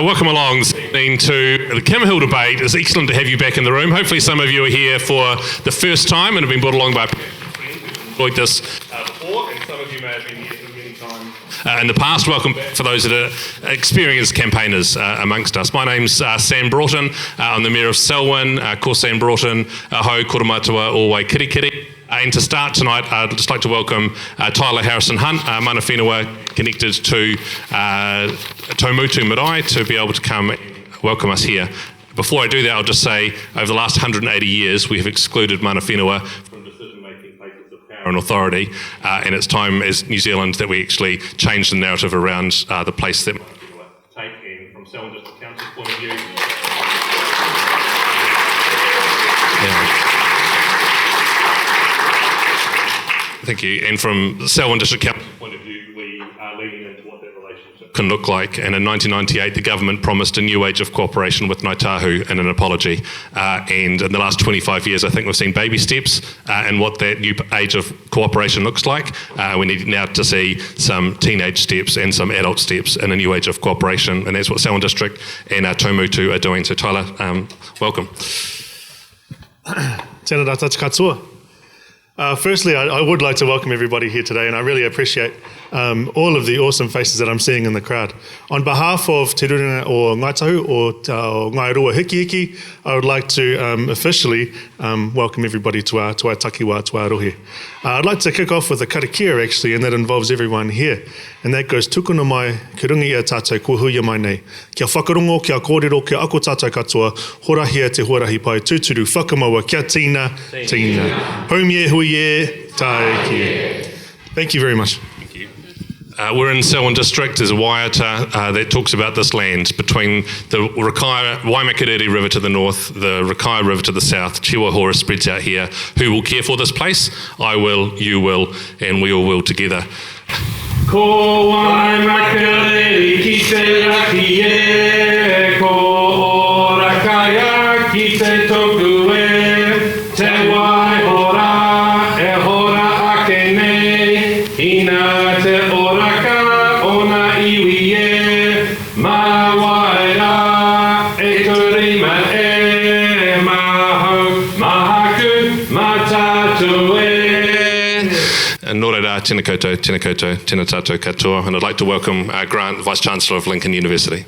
Welcome along this evening to the Kimhill debate. It's excellent to have you back in the room. Hopefully some of you are here for the first time and have been brought along by friends who've enjoyed this before, and some of you may have been here for many times in the past. Welcome back for those that are experienced campaigners amongst us. My name's Sam Broughton. I'm the Mayor of Selwyn. Ko Sam Broughton, Hau Koramatua Orway Kirikiri. And to start tonight, I'd just like to welcome Tyler Harrison Hunt, mana whenua connected to Taumotu Marae, to be able to come and welcome us here. Before I do that, I'll just say, over the last 180 years, we have excluded mana whenua from decision-making places of power and authority, and it's time as New Zealand that we actually change the narrative around the place that mana whenua take. And from Selwyn District Council's point of view, thank you. And from Selwyn District Council's point of view, we are leaning into what that relationship can look like. And in 1998, the government promised a new age of cooperation with Ngāi Tahu and an apology. And in the last 25 years, I think we've seen baby steps in what that new age of cooperation looks like. We need now to see some teenage steps and some adult steps in a new age of cooperation. And that's what Selwyn District and Taumotu are doing. So Tyler, welcome. Tēnā rā katoa. Firstly, I would like to welcome everybody here today, and I really appreciate all of the awesome faces that I'm seeing in the crowd. On behalf of Te Rurunga o Ngāi Tahu o Ngāi Rua Hiki Hiki, I would like to officially welcome everybody to our takiwā, to our rohe. I'd like to kick off with a karakia actually, and that involves everyone here. And that goes, tukuna mai, ki rungi ia tātou, kua huia mai nei. Kia whakarongo, kia kōrero, kia ako tātou katoa, horahia te horahi pai, tūturu, whakamaua, kia tīna, tīna. Haumie huie, tae kia. Thank you very much. We're in Selwyn District. There's a waiata that talks about this land between the Waimakariri River to the north, the Rakai River to the south. Chihuahua spreads out here. Who will care for this place? I will, you will, and we all will together. Ko Waimakariri ki te raki e, ko Rakaia ki te toku e, te waihora e hora ake nei, ina te oraka ona iwi e, ma waira e turima e, mahau, mahaku, matatu e. And nō reira, tēnā koutou, tēnā tātou katoa. And I'd like to welcome Grant, Vice-Chancellor of Lincoln University.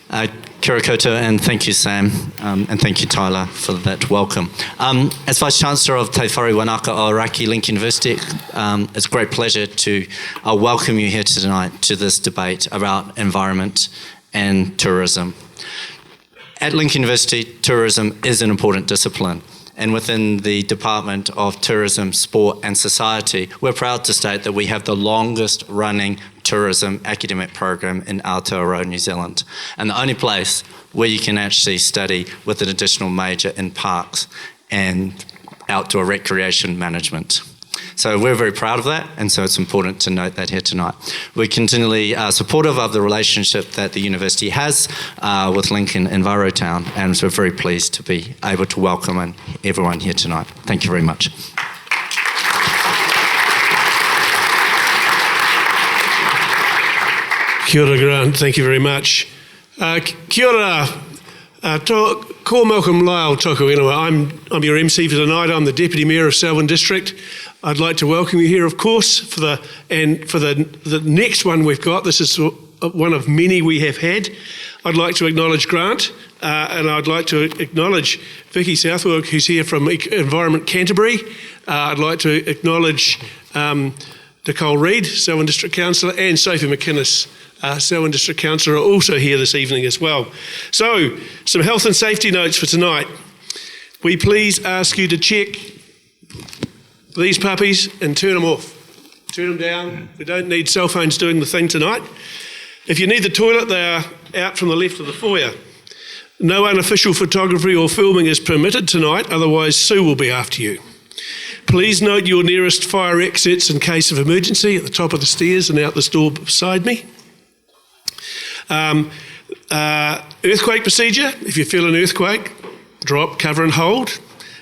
Kia ora koutou, and thank you, Sam, and thank you, Tyler, for that welcome. As Vice-Chancellor of Te Whare Wanaka o Raki Lincoln University, it's a great pleasure to welcome you here tonight to this debate about environment and tourism. At Lincoln University, tourism is an important discipline. And within the Department of Tourism, Sport and Society, we're proud to state that we have the longest running tourism academic program in Aotearoa, New Zealand, and the only place where you can actually study with an additional major in parks and outdoor recreation management. So we're very proud of that, and so it's important to note that here tonight. We're continually supportive of the relationship that the university has with Lincoln Envirotown, and so we're very pleased to be able to welcome everyone here tonight. Thank you very much. Kia ora, Grant. Thank you very much. Kia ora. Ko Malcolm Lyle tōku ingoa. I'm your MC for tonight. I'm the Deputy Mayor of Selwyn District. I'd like to welcome you here, of course, for the next one we've got. This is one of many we have had. I'd like to acknowledge Grant, and I'd like to acknowledge Vicky Southwark, who's here from Environment Canterbury. I'd like to acknowledge Nicole Reid, Selwyn District Councillor, and Sophie McInnes, Selwyn District Councillor, are also here this evening as well. So, some health and safety notes for tonight. We please ask you to check these puppies and turn them off. Turn them down. We don't need cell phones doing the thing tonight. If you need the toilet, they are out from the left of the foyer. No unofficial photography or filming is permitted tonight, otherwise Sue will be after you. Please note your nearest fire exits in case of emergency at the top of the stairs and out this door beside me. Earthquake procedure: if you feel an earthquake, drop, cover and hold.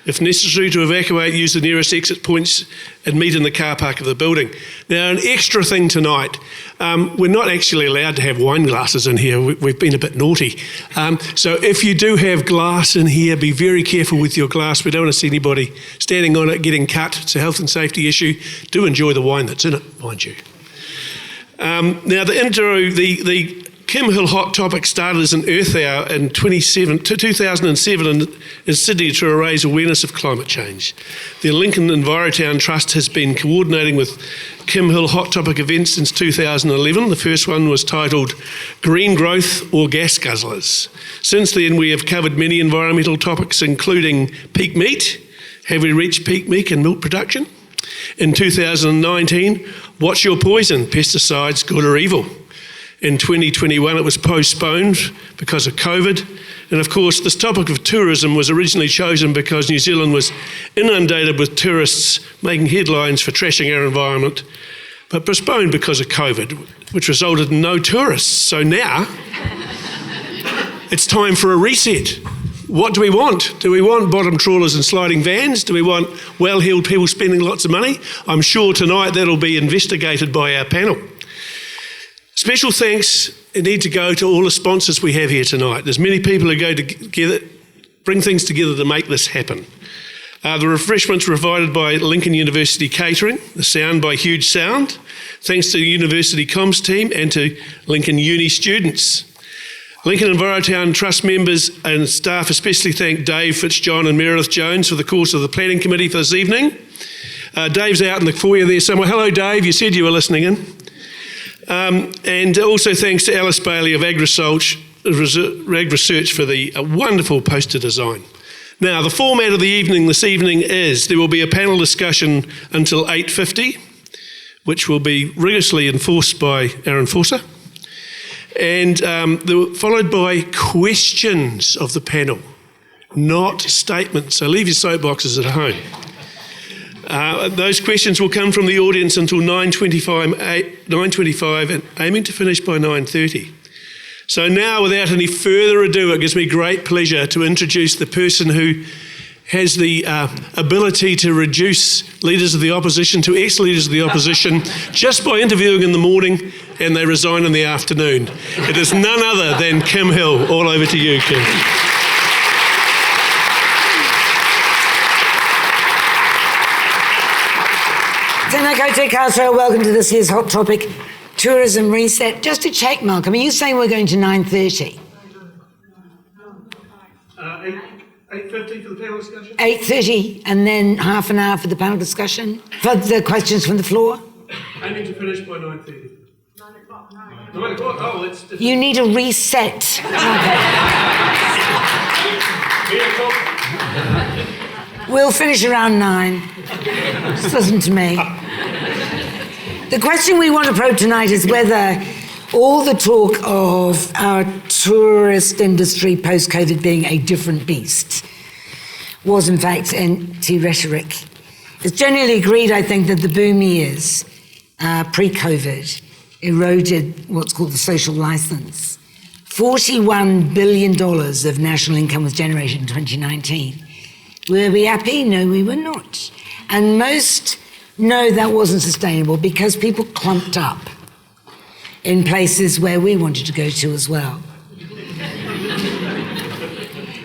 If necessary to evacuate, use the nearest exit points and meet in the car park of the building. Now, an extra thing tonight, we're not actually allowed to have wine glasses in here. We've been a bit naughty. So if you do have glass in here, be very careful with your glass. We don't want to see anybody standing on it getting cut. It's a health and safety issue. Do enjoy the wine that's in it, mind you. Now, the intro, the Kim Hill Hot Topic started as an Earth Hour in 2007 in Sydney to raise awareness of climate change. The Lincoln Envirotown Trust has been coordinating with Kim Hill Hot Topic events since 2011. The first one was titled Green Growth or Gas Guzzlers. Since then, we have covered many environmental topics, including peak meat. Have we reached peak meat and milk production? In 2019, What's Your Poison? Pesticides, Good or Evil? In 2021, it was postponed because of COVID. And of course, this topic of tourism was originally chosen because New Zealand was inundated with tourists making headlines for trashing our environment, but postponed because of COVID, which resulted in no tourists. So now, it's time for a reset. What do we want? Do we want bottom trawlers and sliding vans? Do we want well-heeled people spending lots of money? I'm sure tonight that'll be investigated by our panel. Special thanks need to go to all the sponsors we have here tonight. There's many people who go together, bring things together to make this happen. The refreshments were provided by Lincoln University Catering, the sound by Huge Sound. Thanks to the University Comms team and to Lincoln Uni students. Lincoln Envirotown Trust members and staff especially thank Dave Fitzjohn and Meredith Jones for the course of the planning committee for this evening. Dave's out in the foyer there somewhere. Hello, Dave. You said you were listening in. And also thanks to Alice Bailey of Ag Research for the wonderful poster design. Now, the format of the evening this evening is there will be a panel discussion until 8:50, which will be rigorously enforced by our enforcer, and followed by questions of the panel, not statements. So leave your soapboxes at home. Those questions will come from the audience until 9:25 and aiming to finish by 9:30. So now, without any further ado, it gives me great pleasure to introduce the person who has the ability to reduce leaders of the opposition to ex-leaders of the opposition just by interviewing in the morning and they resign in the afternoon. It is none other than Kim Hill. All over to you, Kim. Tēnā koutou katoa, welcome to this year's Hot Topic Tourism Reset. Just to check, Malcolm, are you saying we're going to 9:30? 8:50 for the panel discussion? 8:30 and then half an hour for the panel discussion? For the questions from the floor? Aiming to finish by 9:30. 9 o'clock, 9 o'clock, oh, that's different. You need a reset. We'll finish around 9. Just listen to me. The question we want to probe tonight is whether all the talk of our tourist industry post-COVID being a different beast was in fact empty rhetoric. It's generally agreed, I think, that the boom years pre-COVID eroded what's called the social license. $41 billion of national income was generated in 2019. Were we happy? No, we were not. And most know that wasn't sustainable because people clumped up in places where we wanted to go to as well.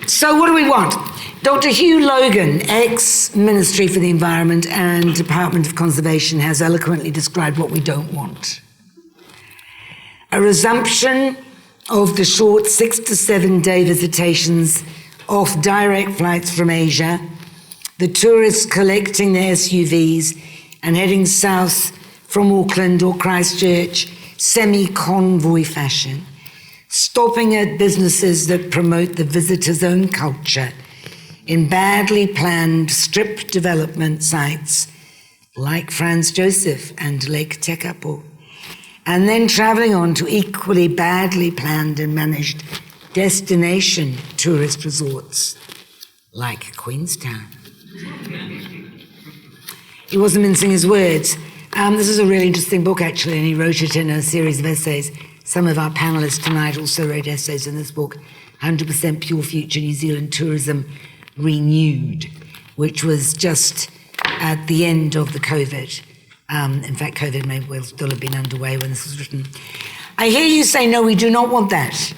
So what do we want? Dr. Hugh Logan, ex-Ministry for the Environment and Department of Conservation, has eloquently described what we don't want. A resumption of the short 6 to 7 day visitations off direct flights from Asia, the tourists collecting their SUVs and heading south from Auckland or Christchurch, semi-convoy fashion, stopping at businesses that promote the visitor's own culture in badly planned strip development sites like Franz Josef and Lake Tekapo, and then travelling on to equally badly planned and managed destination tourist resorts like Queenstown. He wasn't mincing his words. This is a really interesting book, actually, and he wrote it in a series of essays. Some of our panellists tonight also wrote essays in this book, 100% Pure Future New Zealand Tourism Renewed. which was just at the end of the COVID. In fact, COVID may well still have been underway when this was written. I hear you say, no, we do not want that.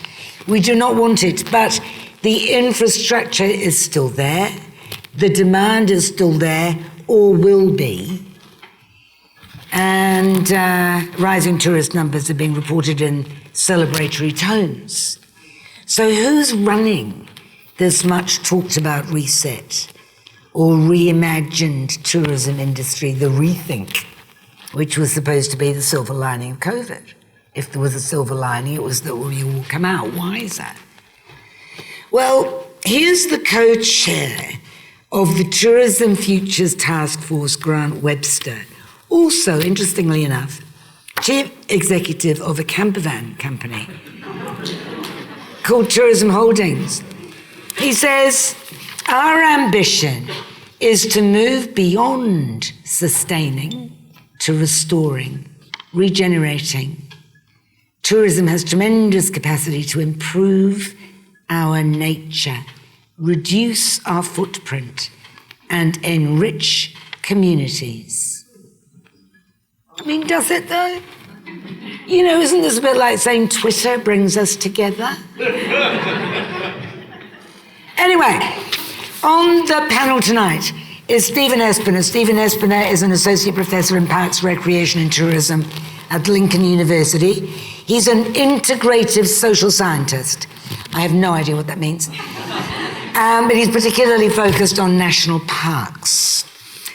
We do not want it, but the infrastructure is still there, the demand is still there, or will be, and rising tourist numbers are being reported in celebratory tones. So who's running this much talked about reset or reimagined tourism industry, the rethink, which was supposed to be the silver lining of COVID? If there was a silver lining, it was that we all come out. Why is that? Well, here's the co-chair of the Tourism Futures Task Force, Grant Webster, also, interestingly enough, chief executive of a campervan company called Tourism Holdings. He says, our ambition is to move beyond sustaining to restoring, regenerating. Tourism has tremendous capacity to improve our nature, reduce our footprint, and enrich communities. I mean, does it though? You know, isn't this a bit like saying Twitter brings us together? Anyway, on the panel tonight is Stephen Espiner. Stephen Espiner is an associate professor in parks, recreation and tourism at Lincoln University. He's an integrative social scientist. I have no idea what that means. But he's particularly focused on national parks.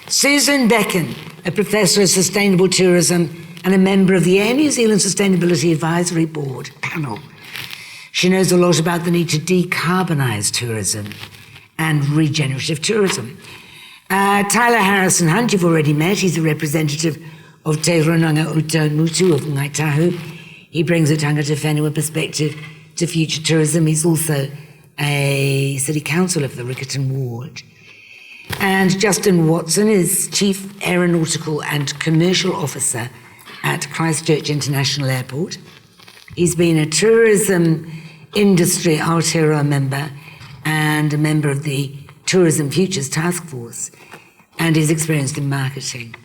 Susan Becken, a professor of sustainable tourism and a member of the Air New Zealand Sustainability Advisory Board panel. She knows a lot about the need to decarbonise tourism and regenerative tourism. Tyler Harrison Hunt, you've already met. He's a representative of Te Runanga Uta Mutu of Ngai Tahu. He brings a tangata whenua perspective to future tourism. He's also a city council of the Riccarton Ward. And Justin Watson is Chief Aeronautical and Commercial Officer at Christchurch International Airport. He's been a tourism industry Aotearoa member and a member of the Tourism Futures Task Force, and he's experienced in marketing.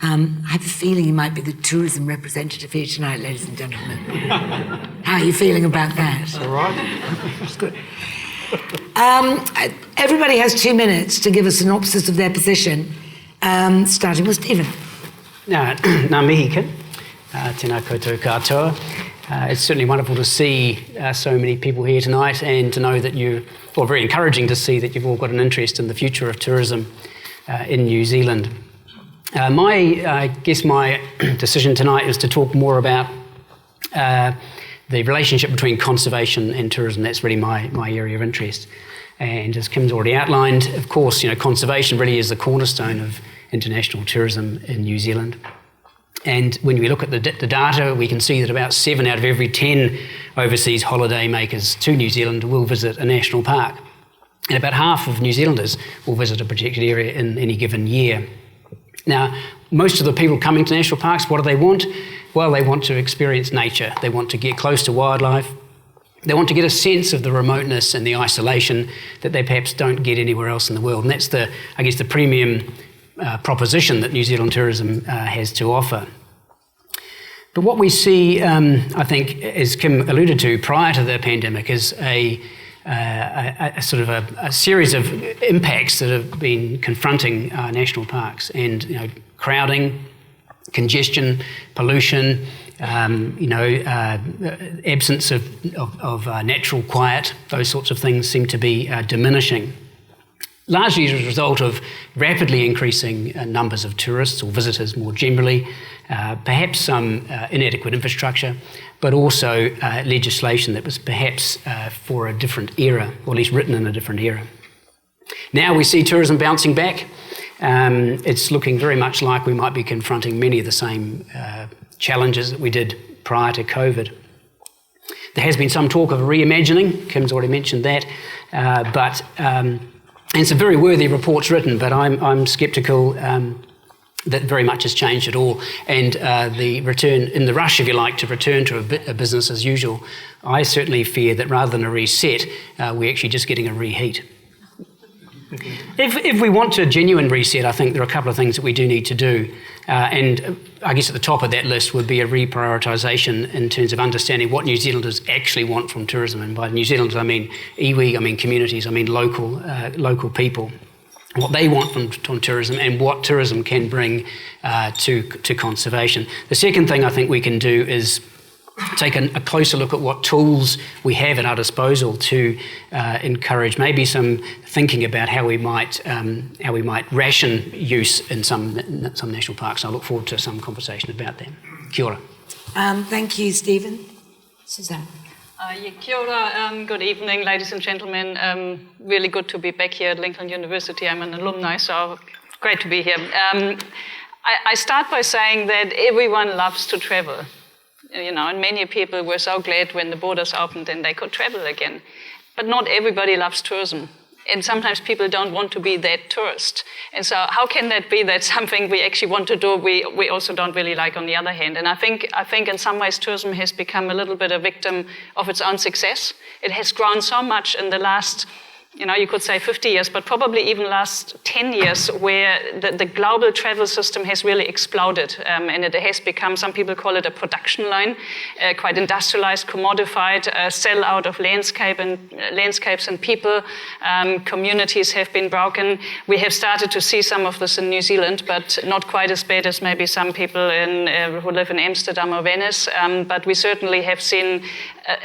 I have a feeling he might be the tourism representative here tonight, ladies and gentlemen. How are you feeling about that? All right. That's good. Everybody has 2 minutes to give a synopsis of their position, starting with Stephen. Ngā mihi kin, tēnā koutou katoa. It's certainly wonderful to see so many people here tonight and to know that very encouraging to see that you've all got an interest in the future of tourism in New Zealand. My decision tonight is to talk more about the relationship between conservation and tourism. That's really my area of interest. And as Kim's already outlined, of course, conservation really is the cornerstone of international tourism in New Zealand. And when we look at the data, we can see that about 7 out of every 10 overseas holiday makers to New Zealand will visit a national park. And about half of New Zealanders will visit a protected area in any given year. Now, most of the people coming to national parks, what do they want? Well, they want to experience nature. They want to get close to wildlife. They want to get a sense of the remoteness and the isolation that they perhaps don't get anywhere else in the world. And that's the premium proposition that New Zealand tourism has to offer. But what we see, I think, as Kim alluded to prior to the pandemic, is a series of impacts that have been confronting national parks, and crowding, congestion, pollution, absence of natural quiet. Those sorts of things seem to be diminishing, largely as a result of rapidly increasing numbers of tourists or visitors more generally, perhaps some inadequate infrastructure, but also legislation that was perhaps for a different era, or at least written in a different era. Now we see tourism bouncing back. It's looking very much like we might be confronting many of the same challenges that we did prior to COVID. There has been some talk of reimagining. Kim's already mentioned that, and some very worthy reports written, but I'm sceptical that very much has changed at all. And the return, in the rush, if you like, to return to a business as usual, I certainly fear that rather than a reset, we're actually just getting a reheat. If we want a genuine reset, I think there are a couple of things that we do need to do. And I guess at the top of that list would be a reprioritisation in terms of understanding what New Zealanders actually want from tourism. And by New Zealanders, I mean iwi, I mean communities, I mean local people. What they want from tourism and what tourism can bring to conservation. The second thing I think we can do is take a closer look at what tools we have at our disposal to encourage maybe some thinking about how we might ration use in some national parks. I look forward to some conversation about that. Kia ora. Thank you, Stephen. Suzanne. Kia ora, good evening, ladies and gentlemen. Really good to be back here at Lincoln University. I'm an alumni, so great to be here. I start by saying that everyone loves to travel. You know, and many people were so glad when the borders opened and they could travel again. But not everybody loves tourism. And sometimes people don't want to be that tourist. And so how can that be that something we actually want to do, we also don't really like on the other hand? And I think in some ways tourism has become a little bit a victim of its own success. It has grown so much in the last, you could say 50 years, but probably even last 10 years, where the global travel system has really exploded. And it has become, some people call it a production line, quite industrialized, commodified, sell out of landscapes and people. Communities have been broken. We have started to see some of this in New Zealand, but not quite as bad as maybe some people who live in Amsterdam or Venice. But we certainly have seen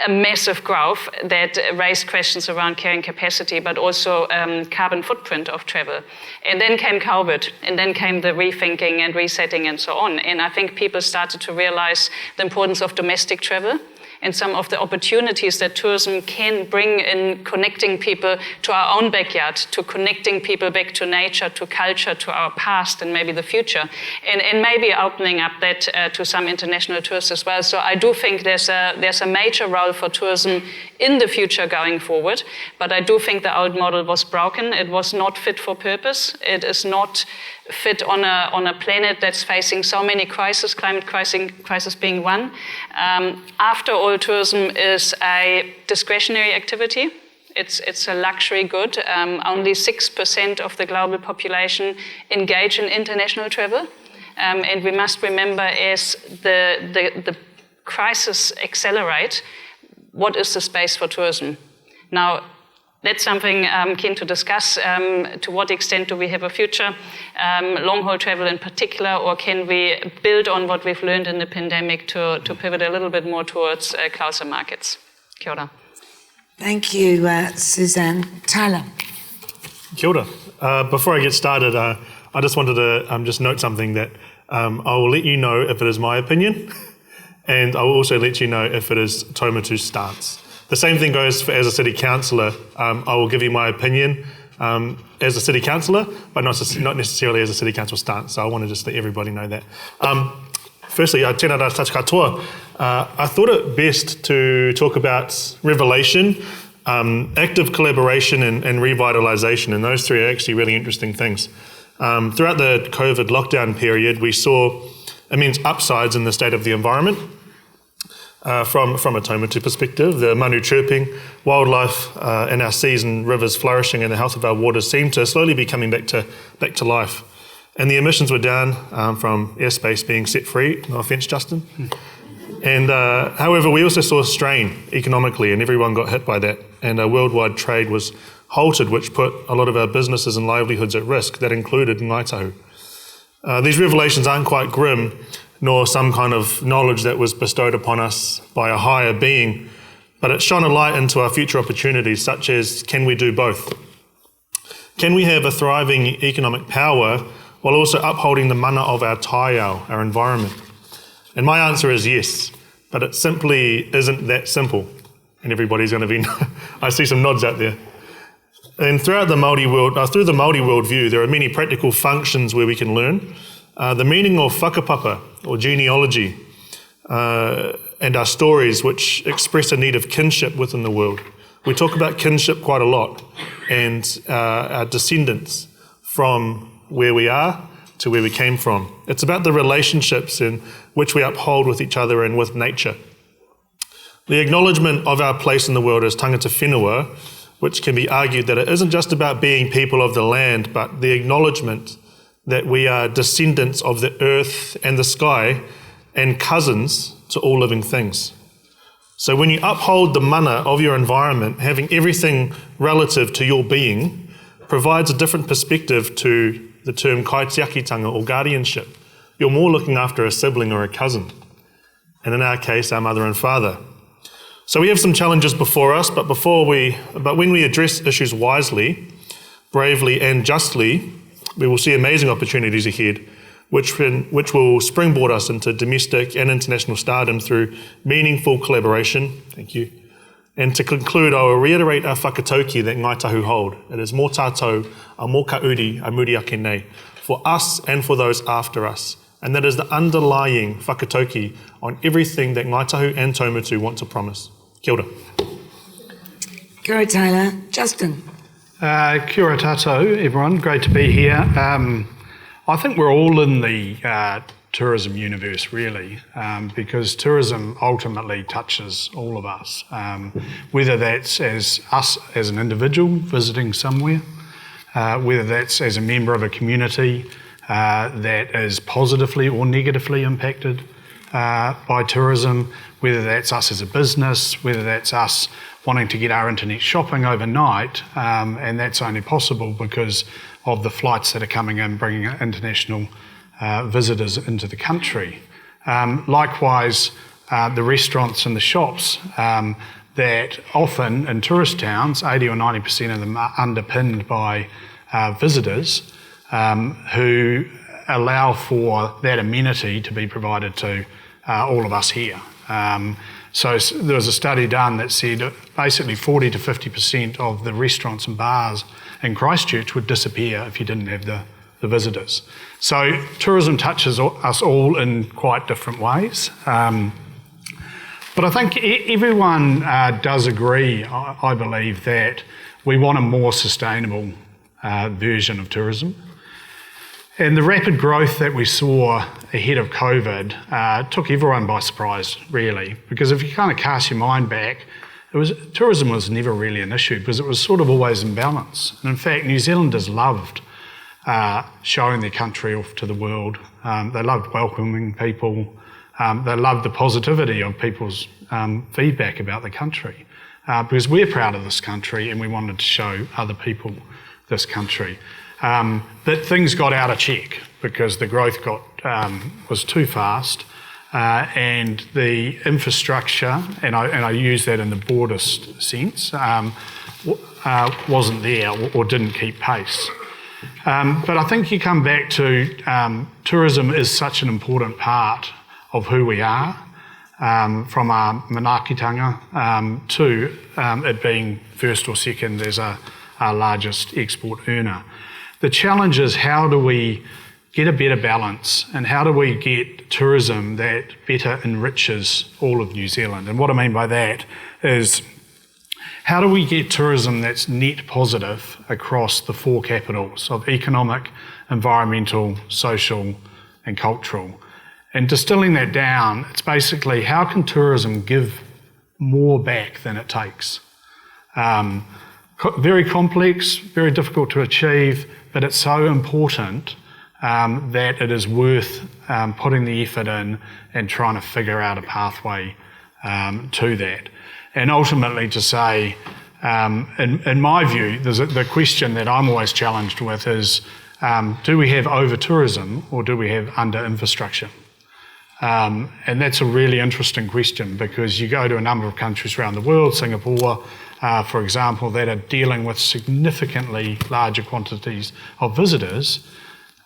a massive growth that raised questions around carrying capacity, but also carbon footprint of travel. And then came COVID, and then came the rethinking and resetting and so on. And I think people started to realize the importance of domestic travel and some of the opportunities that tourism can bring in connecting people to our own backyard, to connecting people back to nature, to culture, to our past and maybe the future, and maybe opening up that to some international tourists as well. So I do think there's a major role for tourism in the future going forward, but I do think the old model was broken. It was not fit for purpose. It is not fit on a planet that's facing so many crises, climate crisis being one. After all, tourism is a discretionary activity. It's a luxury good. Only 6% of the global population engage in international travel. And we must remember, as the crisis accelerate, what is the space for tourism? Now, that's something I'm keen to discuss. To what extent do we have a future? Long-haul travel in particular, or can we build on what we've learned in the pandemic to pivot a little bit more towards closer markets? Kia ora. Thank you, Suzanne. Tyler. Kia ora. Before I get started, I just wanted to just note something that I will let you know if it is my opinion, and I will also let you know if it is Taumatu's stance. The same thing goes as a city councillor. I will give you my opinion as a city councillor, but not necessarily as a city council stance. So I want to just let everybody know that. Firstly, tēnā rā tātou katoa. I thought it best to talk about revelation, active collaboration, and revitalisation, and those three are actually really interesting things. Throughout the COVID lockdown period, we saw immense upsides in the state of the environment. From a Taumatu perspective, the manu chirping, wildlife in our seas and rivers flourishing, and the health of our waters seemed to slowly be coming back to life. And the emissions were down from airspace being set free. No offence, Justin. And however, we also saw strain economically, and everyone got hit by that. And worldwide trade was halted, which put a lot of our businesses and livelihoods at risk. That included Ngāi Tahu. These revelations aren't quite grim, nor some kind of knowledge that was bestowed upon us by a higher being, but it shone a light into our future opportunities, such as, can we do both? Can we have a thriving economic power while also upholding the mana of our taiao, our environment? And my answer is yes, but it simply isn't that simple. And everybody's going to be, I see some nods out there. And throughout the Māori world, through the Māori worldview, there are many practical functions where we can learn. The meaning of whakapapa, or genealogy, and our stories, which express a need of kinship within the world. We talk about kinship quite a lot, and our descendants from where we are to where we came from. It's about the relationships in which we uphold with each other and with nature. The acknowledgement of our place in the world as tangata whenua which can be argued that it isn't just about being people of the land, but the acknowledgement that we are descendants of the earth and the sky and cousins to all living things. So when you uphold the mana of your environment, having everything relative to your being provides a different perspective to the term kaitiakitanga or guardianship. You're more looking after a sibling or a cousin, and in our case, our mother and father. So we have some challenges before us, but when we address issues wisely, bravely and justly, we will see amazing opportunities ahead, which will springboard us into domestic and international stardom through meaningful collaboration. Thank you. And to conclude, I will reiterate our whakatauki that Ngāi Tahu hold. It is mō tātou, a mō ka uri, a muri ake nei, for us and for those after us. And that is the underlying whakatauki on everything that Ngāi Tahu and Taumatu want to promise. Kia ora. Kia ora, Tyler. Justin. Kia ora tātou, everyone. Great to be here. I think we're all in the tourism universe, really, because tourism ultimately touches all of us, whether that's as us as an individual visiting somewhere, whether that's as a member of a community that is positively or negatively impacted by tourism, whether that's us as a business, whether that's us wanting to get our internet shopping overnight, and that's only possible because of the flights that are coming in, bringing international visitors into the country. Likewise, the restaurants and the shops that often in tourist towns, 80 or 90% of them are underpinned by visitors who allow for that amenity to be provided to all of us here. So there was a study done that said basically 40 to 50% of the restaurants and bars in Christchurch would disappear if you didn't have the visitors. So tourism touches us all in quite different ways. But I think everyone does agree, I believe, that we want a more sustainable version of tourism. And the rapid growth that we saw ahead of COVID took everyone by surprise, really, because if you kind of cast your mind back, tourism was never really an issue because it was sort of always in balance. And in fact, New Zealanders loved showing their country off to the world. They loved welcoming people. They loved the positivity of people's feedback about the country because we're proud of this country and we wanted to show other people this country. But things got out of check because the growth was too fast and the infrastructure, and I use that in the broadest sense, wasn't there or didn't keep pace. But I think you come back to tourism is such an important part of who we are, from our manaakitanga to it being first or second as our largest export earner. The challenge is how do we get a better balance and how do we get tourism that better enriches all of New Zealand? And what I mean by that is how do we get tourism that's net positive across the four capitals of economic, environmental, social and cultural? And distilling that down, it's basically how can tourism give more back than it takes? Very complex, very difficult to achieve, but it's so important that it is worth putting the effort in and trying to figure out a pathway to that. And ultimately to say, in my view, the question that I'm always challenged with is, do we have over-tourism or do we have under-infrastructure? And that's a really interesting question because you go to a number of countries around the world, Singapore, for example, that are dealing with significantly larger quantities of visitors,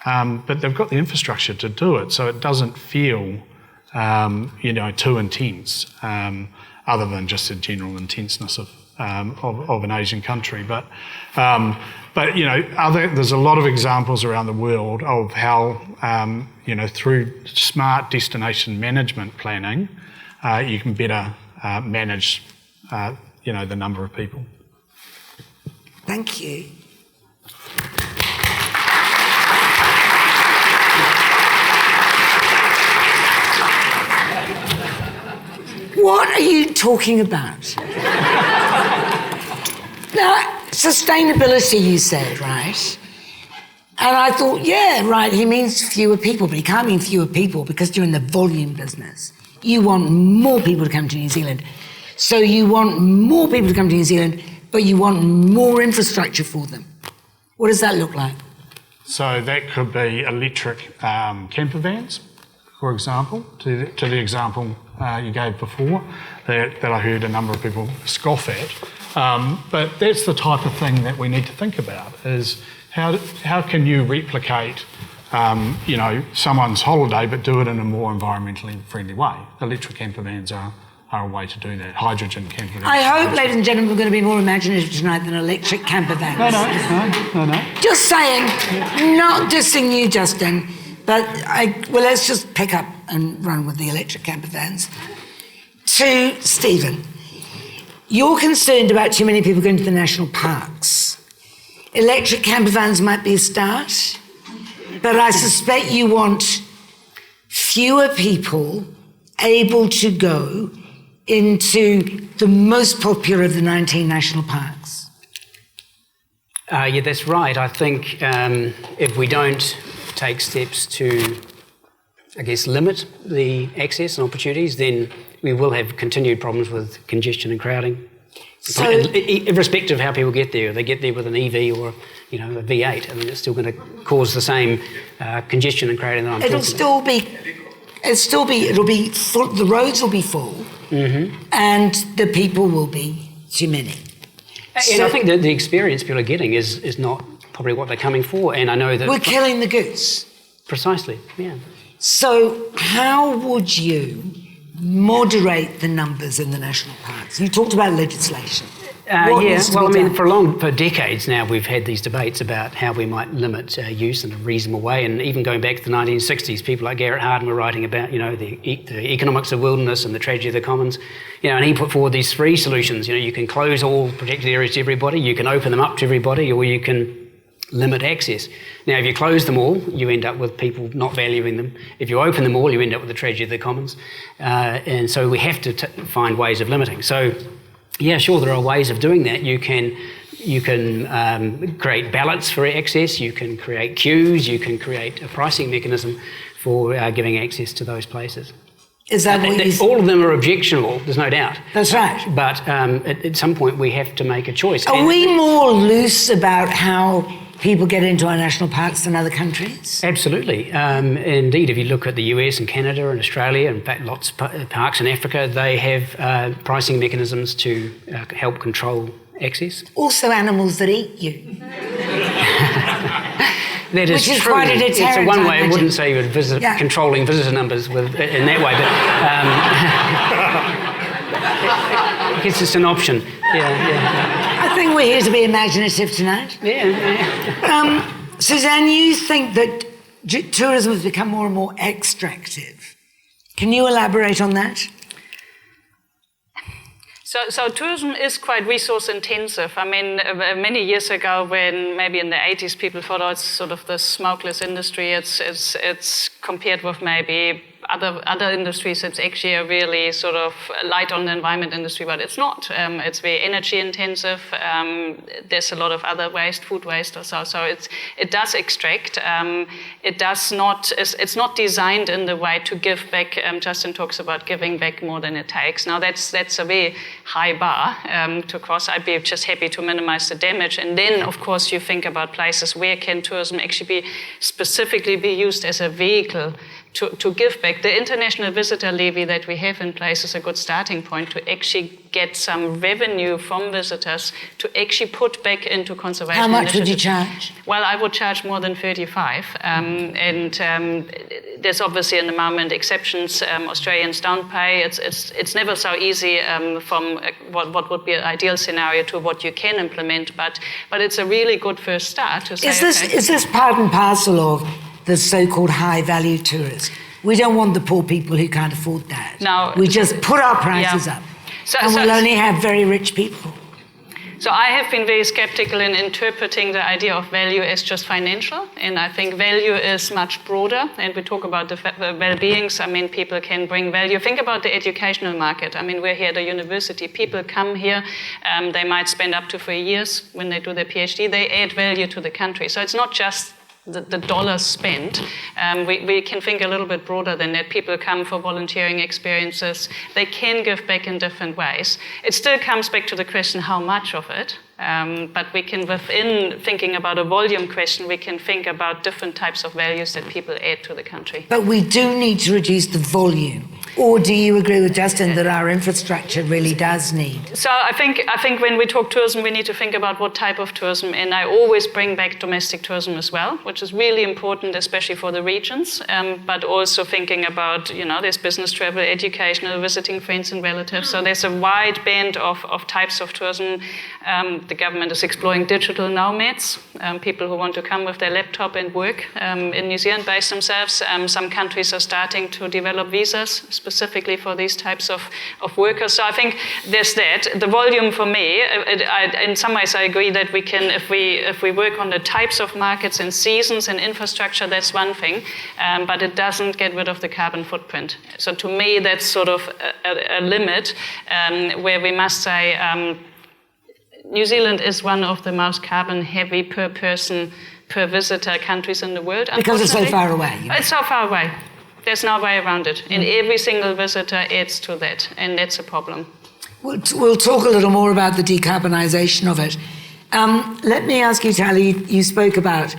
but they've got the infrastructure to do it, so it doesn't feel, too intense, other than just the general intenseness of an Asian country. But there's a lot of examples around the world of how, through smart destination management planning, you can better manage, the number of people. Thank you. What are you talking about? Now, sustainability, you said, right? And I thought, yeah, right, he means fewer people, but he can't mean fewer people because you're in the volume business. You want more people to come to New Zealand. So you want more people to come to New Zealand, but you want more infrastructure for them. What does that look like? So that could be electric camper vans, for example, to the example you gave before, that I heard a number of people scoff at. But that's the type of thing that we need to think about, is how can you replicate someone's holiday but do it in a more environmentally friendly way? Electric camper vans are a way to do that. Hydrogen camper vans. I hope, ladies and gentlemen, we're going to be more imaginative tonight than electric camper vans. No. Just saying, not dissing you, Justin, but let's just pick up and run with the electric camper vans. To Stephen, you're concerned about too many people going to the national parks. Electric camper vans might be a start, but I suspect you want fewer people able to go into the most popular of the 19 national parks. Yeah, that's right. I think if we don't take steps to, I guess, limit the access and opportunities, then we will have continued problems with congestion and crowding. So, irrespective of how people get there, they get there with an EV or a V8. I mean, it's still going to cause the same congestion and crowding that I'm talking about. It'll be full, the roads will be full, and the people will be too many. And I think that the experience people are getting is not probably what they're coming for. And I know that we're killing the goose. Precisely, yeah. So how would you moderate the numbers in the national parks? You talked about legislation. For decades now we've had these debates about how we might limit use in a reasonable way, and even going back to the 1960s, people like Garrett Hardin were writing about the economics of wilderness and the tragedy of the commons, and he put forward these three solutions. You can close all protected areas to everybody, you can open them up to everybody, or you can limit access. Now, if you close them all, you end up with people not valuing them. If you open them all, you end up with the tragedy of the commons, and so we have to find ways of limiting. So. Yeah, sure, there are ways of doing that. You can create ballots for access, you can create queues, you can create a pricing mechanism for giving access to those places. Is that what all of them are objectionable, there's no doubt. That's right. But at some point we have to make a choice. Are we more loose about how people get into our national parks than other countries? Absolutely. Indeed, if you look at the US and Canada and Australia, in fact lots of parks in Africa, they have pricing mechanisms to help control access. Also animals that eat you. That is Which is true. quite a deterrent, it's a one way. I I wouldn't say you would controlling visitor numbers in that way, but I guess it's an option. Yeah. I think we're here to be imaginative tonight. Yeah. Suzanne, you think that tourism has become more and more extractive. Can you elaborate on that? So tourism is quite resource intensive. I mean, many years ago, when maybe in the 80s people thought, it's sort of the smokeless industry, it's compared with maybe other industries, it's actually a really sort of light on the environment industry, but it's not. It's very energy intensive. There's a lot of other waste, food waste or so. So it does extract. It does not. It's not designed in the way to give back. Justin talks about giving back more than it takes. Now that's a very high bar to cross. I'd be just happy to minimize the damage, and then of course you think about places where can tourism actually specifically be used as a vehicle to give back. The international visitor levy that we have in place is a good starting point to actually get some revenue from visitors to actually put back into conservation How much would you initiatives. charge? Well, I would charge more than 35. There's obviously in the moment exceptions. Australians don't pay. It's never so easy from what would be an ideal scenario to what you can implement, but it's a really good first start to say, Is this part and parcel of the so-called high-value tourist? We don't want the poor people who can't afford that. No, we just put our prices up, and we'll only have very rich people. So I have been very skeptical in interpreting the idea of value as just financial, and I think value is much broader, and we talk about the well-beings. I mean, people can bring value. Think about the educational market. I mean, we're here at a university. People come here, they might spend up to 3 years when they do their PhD. They add value to the country. So it's not just the dollars spent. We can think a little bit broader than that. People come for volunteering experiences. They can give back in different ways. It still comes back to the question, how much of it? But we can, within thinking about a volume question, we can think about different types of values that people add to the country. But we do need to reduce the volume. Or do you agree with Justin that our infrastructure really does need? So I think when we talk tourism, we need to think about what type of tourism, and I always bring back domestic tourism as well, which is really important, especially for the regions, but also thinking about, there's business travel, educational, visiting friends and relatives. So there's a wide band of types of tourism. The government is exploring digital nomads, people who want to come with their laptop and work in New Zealand, base themselves. Some countries are starting to develop visas specifically for these types of workers. So I think there's that. The volume for me, in some ways I agree that we can, if we work on the types of markets and seasons and infrastructure, that's one thing, but it doesn't get rid of the carbon footprint. So to me, that's sort of a limit where we must say, New Zealand is one of the most carbon heavy per person, per visitor countries in the world. Because it's so far away. It's so far away. There's no way around it. And every single visitor adds to that, and that's a problem. We'll talk a little more about the decarbonisation of it. Let me ask you, Tali, you spoke about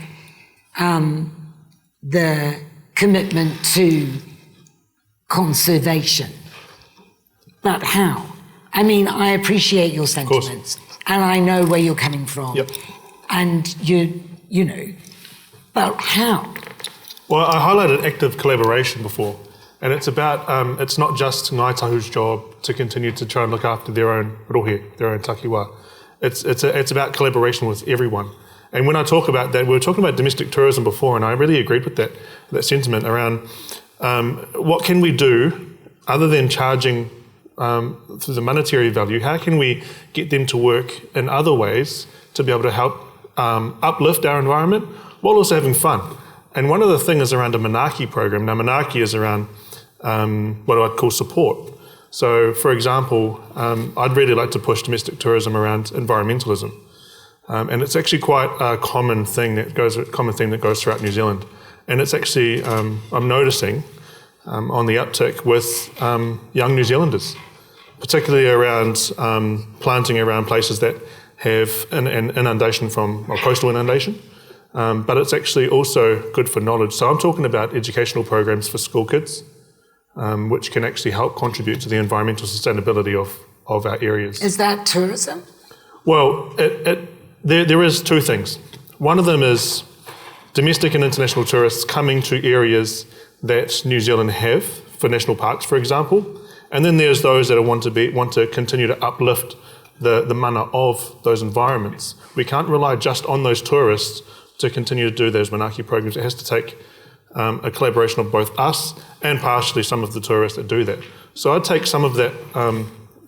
the commitment to conservation. But how? I mean, I appreciate your sentiments, and I know where you're coming from. Yep. And you know, but how? Well, I highlighted active collaboration before, and it's about, it's not just Ngāi Tahu's job to continue to try and look after their own rohe, their own takiwā. It's about collaboration with everyone. And when I talk about that, we were talking about domestic tourism before, and I really agreed with that sentiment around what can we do other than charging through the monetary value. How can we get them to work in other ways to be able to help uplift our environment while also having fun? And one of the things is around a Manaaki program. Now, Manaaki is around what I'd call support. So, for example, I'd really like to push domestic tourism around environmentalism. And it's actually quite a common thing that goes throughout New Zealand. And it's actually, I'm noticing on the uptick with young New Zealanders, particularly around planting around places that have an inundation or coastal inundation. But it's actually also good for knowledge. So I'm talking about educational programs for school kids, which can actually help contribute to the environmental sustainability of our areas. Is that tourism? Well, there is two things. One of them is domestic and international tourists coming to areas that New Zealand have, for national parks, for example. And then there's those that want to continue to uplift the mana of those environments. We can't rely just on those tourists to continue to do those Manaaki programs. It has to take a collaboration of both us and partially some of the tourists that do that. So I'd take some of that.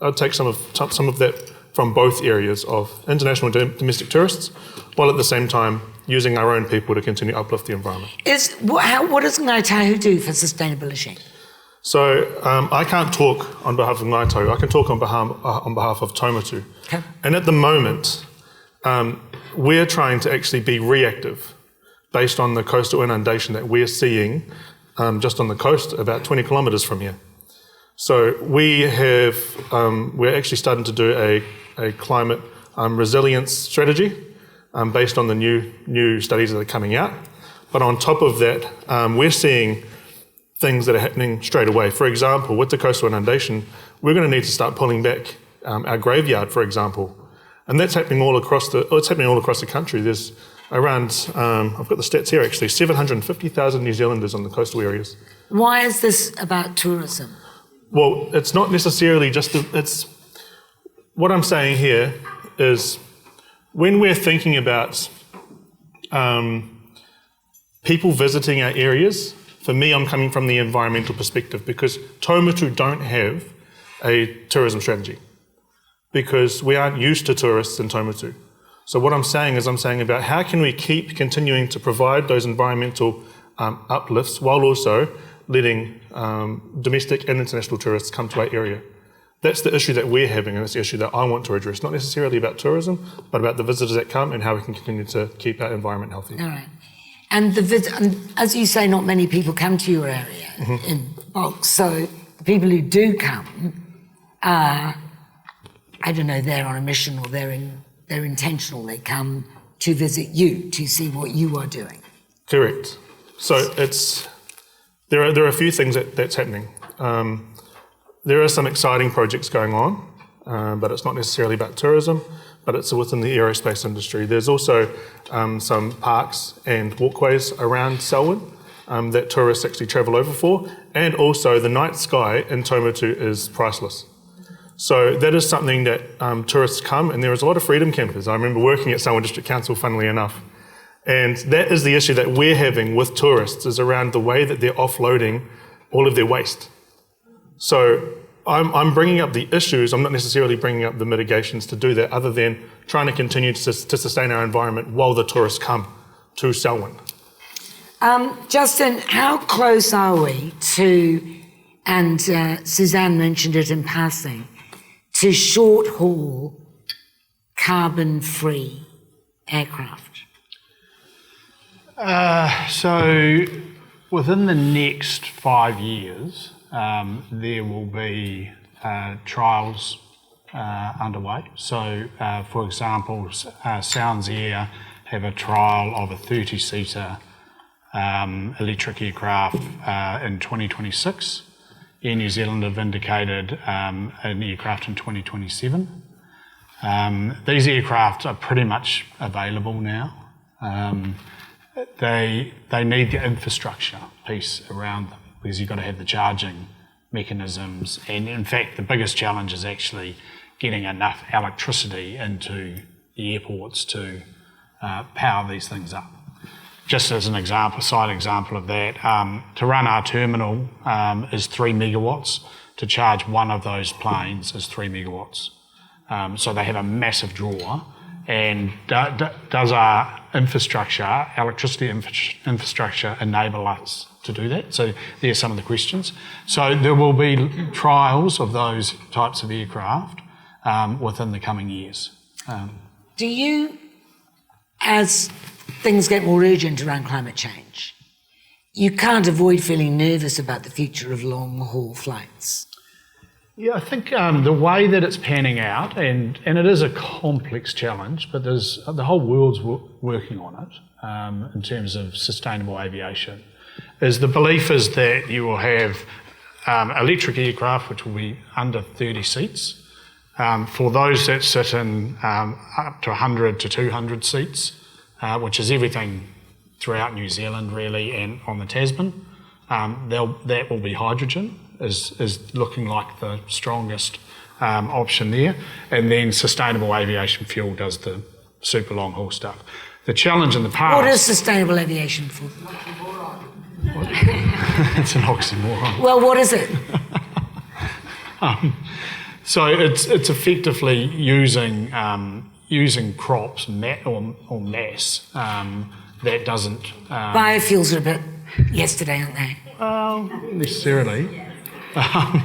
I'd take some of that from both areas of international and domestic tourists, while at the same time using our own people to continue to uplift the environment. What does Ngāi Tahu do for sustainability? So I can't talk on behalf of Ngāi Tahu. I can talk on behalf of Taumatu. Okay. And at the moment, we're trying to actually be reactive based on the coastal inundation that we're seeing just on the coast about 20 kilometres from here. So we're actually starting to do a climate resilience strategy based on the new studies that are coming out. But on top of that, we're seeing things that are happening straight away. For example, with the coastal inundation, we're going to need to start pulling back our graveyard, for example. And that's happening all across the country. There's around, I've got the stats here actually, 750,000 New Zealanders on the coastal areas. Why is this about tourism? Well, it's not necessarily what I'm saying here is when we're thinking about people visiting our areas, for me, I'm coming from the environmental perspective because Taumatu don't have a tourism strategy. because we aren't used to tourists in Taumatu. So what I'm saying is about how can we keep continuing to provide those environmental uplifts while also letting domestic and international tourists come to our area. That's the issue that we're having, and it's the issue that I want to address, not necessarily about tourism, but about the visitors that come and how we can continue to keep our environment healthy. All right. And as you say, not many people come to your area in bulk. So the people who do come are, I don't know, they're on a mission or they're intentional. They come to visit you, to see what you are doing. Correct. So there are a few things that's happening. There are some exciting projects going on, but it's not necessarily about tourism, but it's within the aerospace industry. There's also some parks and walkways around Selwyn that tourists actually travel over for, and also the night sky in Taumatu is priceless. So that is something that tourists come, and there is a lot of freedom campers. I remember working at Selwyn District Council, funnily enough, and that is the issue that we're having with tourists, is around the way that they're offloading all of their waste. So I'm bringing up the issues, I'm not necessarily bringing up the mitigations to do that, other than trying to continue to sustain our environment while the tourists come to Selwyn. Justin, how close are we to, and Suzanne mentioned it in passing, to short-haul carbon-free aircraft? So within the next 5 years, there will be trials underway. So, for example, Sounds Air have a trial of a 30-seater electric aircraft in 2026. Air New Zealand have indicated an aircraft in 2027. These aircraft are pretty much available now. They need the infrastructure piece around them, because you've got to have the charging mechanisms, and in fact the biggest challenge is actually getting enough electricity into the airports to power these things up. Just as an example, side example of that, to run our terminal is 3 megawatts. To charge one of those planes is 3 megawatts. So they have a massive draw. And does our infrastructure, electricity infrastructure, enable us to do that? So there's some of the questions. So there will be trials of those types of aircraft within the coming years. Do you, as things get more urgent around climate change, you can't avoid feeling nervous about the future of long-haul flights? Yeah, I think the way that it's panning out, and it is a complex challenge, but there's the whole world's working on it in terms of sustainable aviation, is the belief is that you will have electric aircraft which will be under 30 seats. For those that sit in up to 100 to 200 seats, which is everything throughout New Zealand really and on the Tasman, that will be hydrogen. Is looking like the strongest option there. And then sustainable aviation fuel does the super long haul stuff. The challenge in the past... What is sustainable aviation fuel? It's an oxymoron. Well, what is it? So it's effectively using crops or mass that doesn't... Biofuels are a bit yesterday, aren't they? Well, not necessarily. I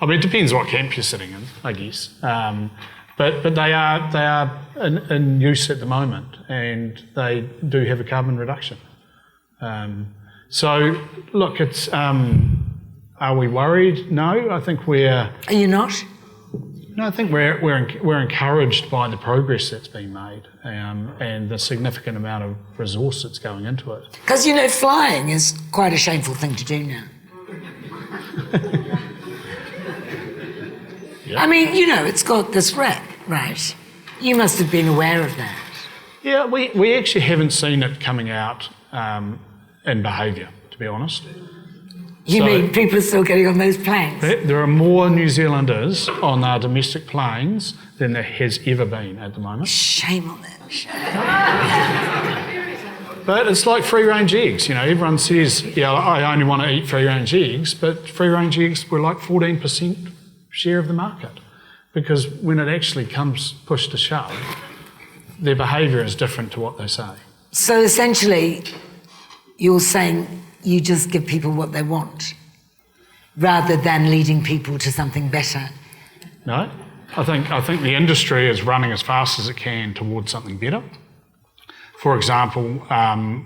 mean, it depends what camp you're sitting in, I guess. But they are in use at the moment, and they do have a carbon reduction. So look, it's are we worried? No, I think we're. Are you not? No, I think we're encouraged by the progress that's been made and the significant amount of resource that's going into it. Because flying is quite a shameful thing to do now. Yep. I mean, it's got this rep, right? You must have been aware of that. Yeah, we actually haven't seen it coming out in behaviour, to be honest. You mean people are still getting on those planes? There are more New Zealanders on our domestic planes than there has ever been at the moment. Shame on them. But it's like free-range eggs. Everyone says, I only want to eat free-range eggs, but free-range eggs were like 14% share of the market. because when it actually comes push to shove, their behaviour is different to what they say. So essentially, you're saying you just give people what they want rather than leading people to something better. No, I think the industry is running as fast as it can towards something better. For example,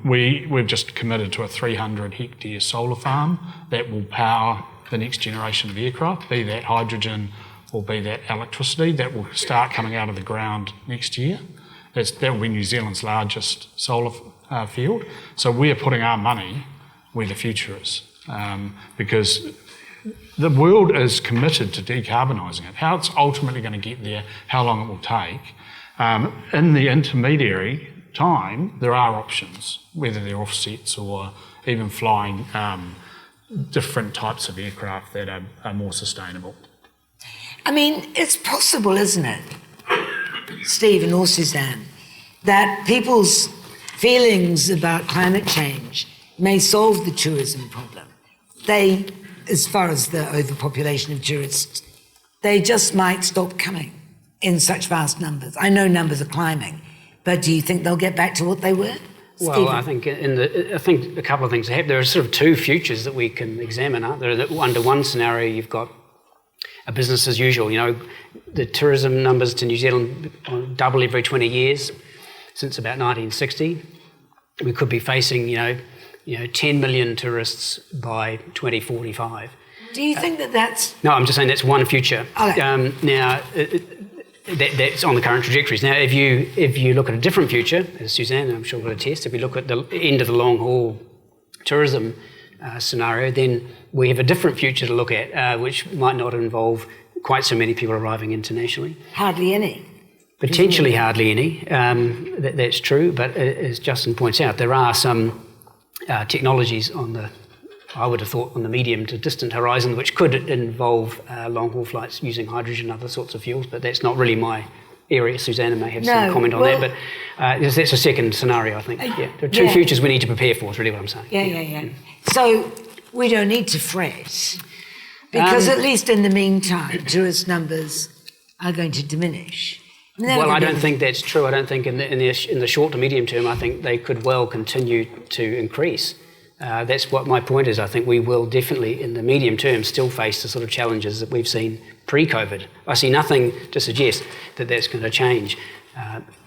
we've just committed to a 300 hectare solar farm that will power the next generation of aircraft, be that hydrogen or be that electricity, that will start coming out of the ground next year. That will be New Zealand's largest solar field. So we're putting our money where the future is, because the world is committed to decarbonising it. How it's ultimately going to get there, how long it will take. In the intermediary time, there are options, whether they're offsets or even flying different types of aircraft that are more sustainable. I mean, it's possible, isn't it, Stephen or Suzanne, that people's feelings about climate change may solve the tourism problem. They, as far as the overpopulation of tourists, they just might stop coming in such vast numbers. I know numbers are climbing, but do you think they'll get back to what they were? Well, Stephen? I think a couple of things happen. There are sort of two futures that we can examine, aren't there? Under one scenario, you've got a business as usual. You know, the tourism numbers to New Zealand double every 20 years since about 1960. We could be facing, 10 million tourists by 2045. Do you think that that's... No, I'm just saying that's one future. Okay. Now, that's on the current trajectories. Now, if you look at a different future, as Suzanne, I'm sure will attest, if we look at the end of the long-haul tourism scenario, then we have a different future to look at, which might not involve quite so many people arriving internationally. Hardly any. Potentially hardly any. That's true, but as Justin points out, there are some technologies I would have thought on the medium to distant horizon, which could involve long-haul flights using hydrogen and other sorts of fuels, but that's not really my area. Susanna may have some comment on that, but that's a second scenario, I think. There are two futures we need to prepare for, is really what I'm saying. Yeah. So we don't need to fret, because at least in the meantime, tourist numbers are going to diminish. Well, I don't think that's true. I don't think in the short to medium term, I think they could well continue to increase. That's what my point is. I think we will definitely, in the medium term, still face the sort of challenges that we've seen pre-COVID. I see nothing to suggest that that's going to change.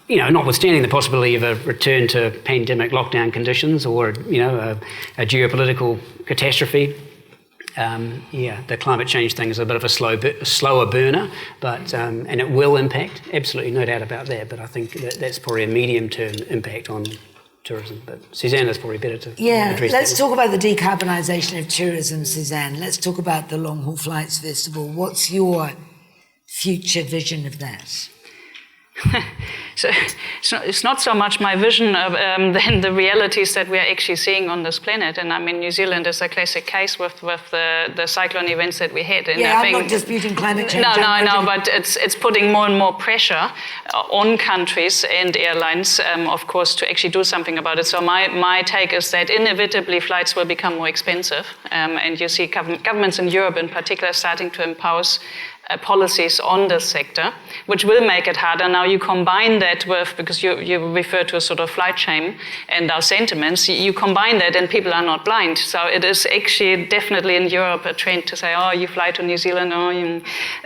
Notwithstanding the possibility of a return to pandemic lockdown conditions or, a geopolitical catastrophe. The climate change thing is a bit of a slower burner, but and it will impact, absolutely no doubt about that. But I think that's probably a medium-term impact on tourism. But Suzanne's probably better to address let's that. talk about the decarbonisation of tourism, Suzanne. Let's talk about the long-haul flights, first of all. What's your future vision of that? So it's not so much my vision than the realities that we are actually seeing on this planet. And I mean, New Zealand is a classic case with the cyclone events that we had. And I'm not disputing climate change. No, but it's putting more and more pressure on countries and airlines, of course, to actually do something about it. So my take is that inevitably flights will become more expensive. And you see governments in Europe in particular starting to impose policies on this sector, which will make it harder. Now you combine that with, because you refer to a sort of flight shame and our sentiments, you combine that and people are not blind. So it is actually definitely in Europe a trend to say, oh, you fly to New Zealand,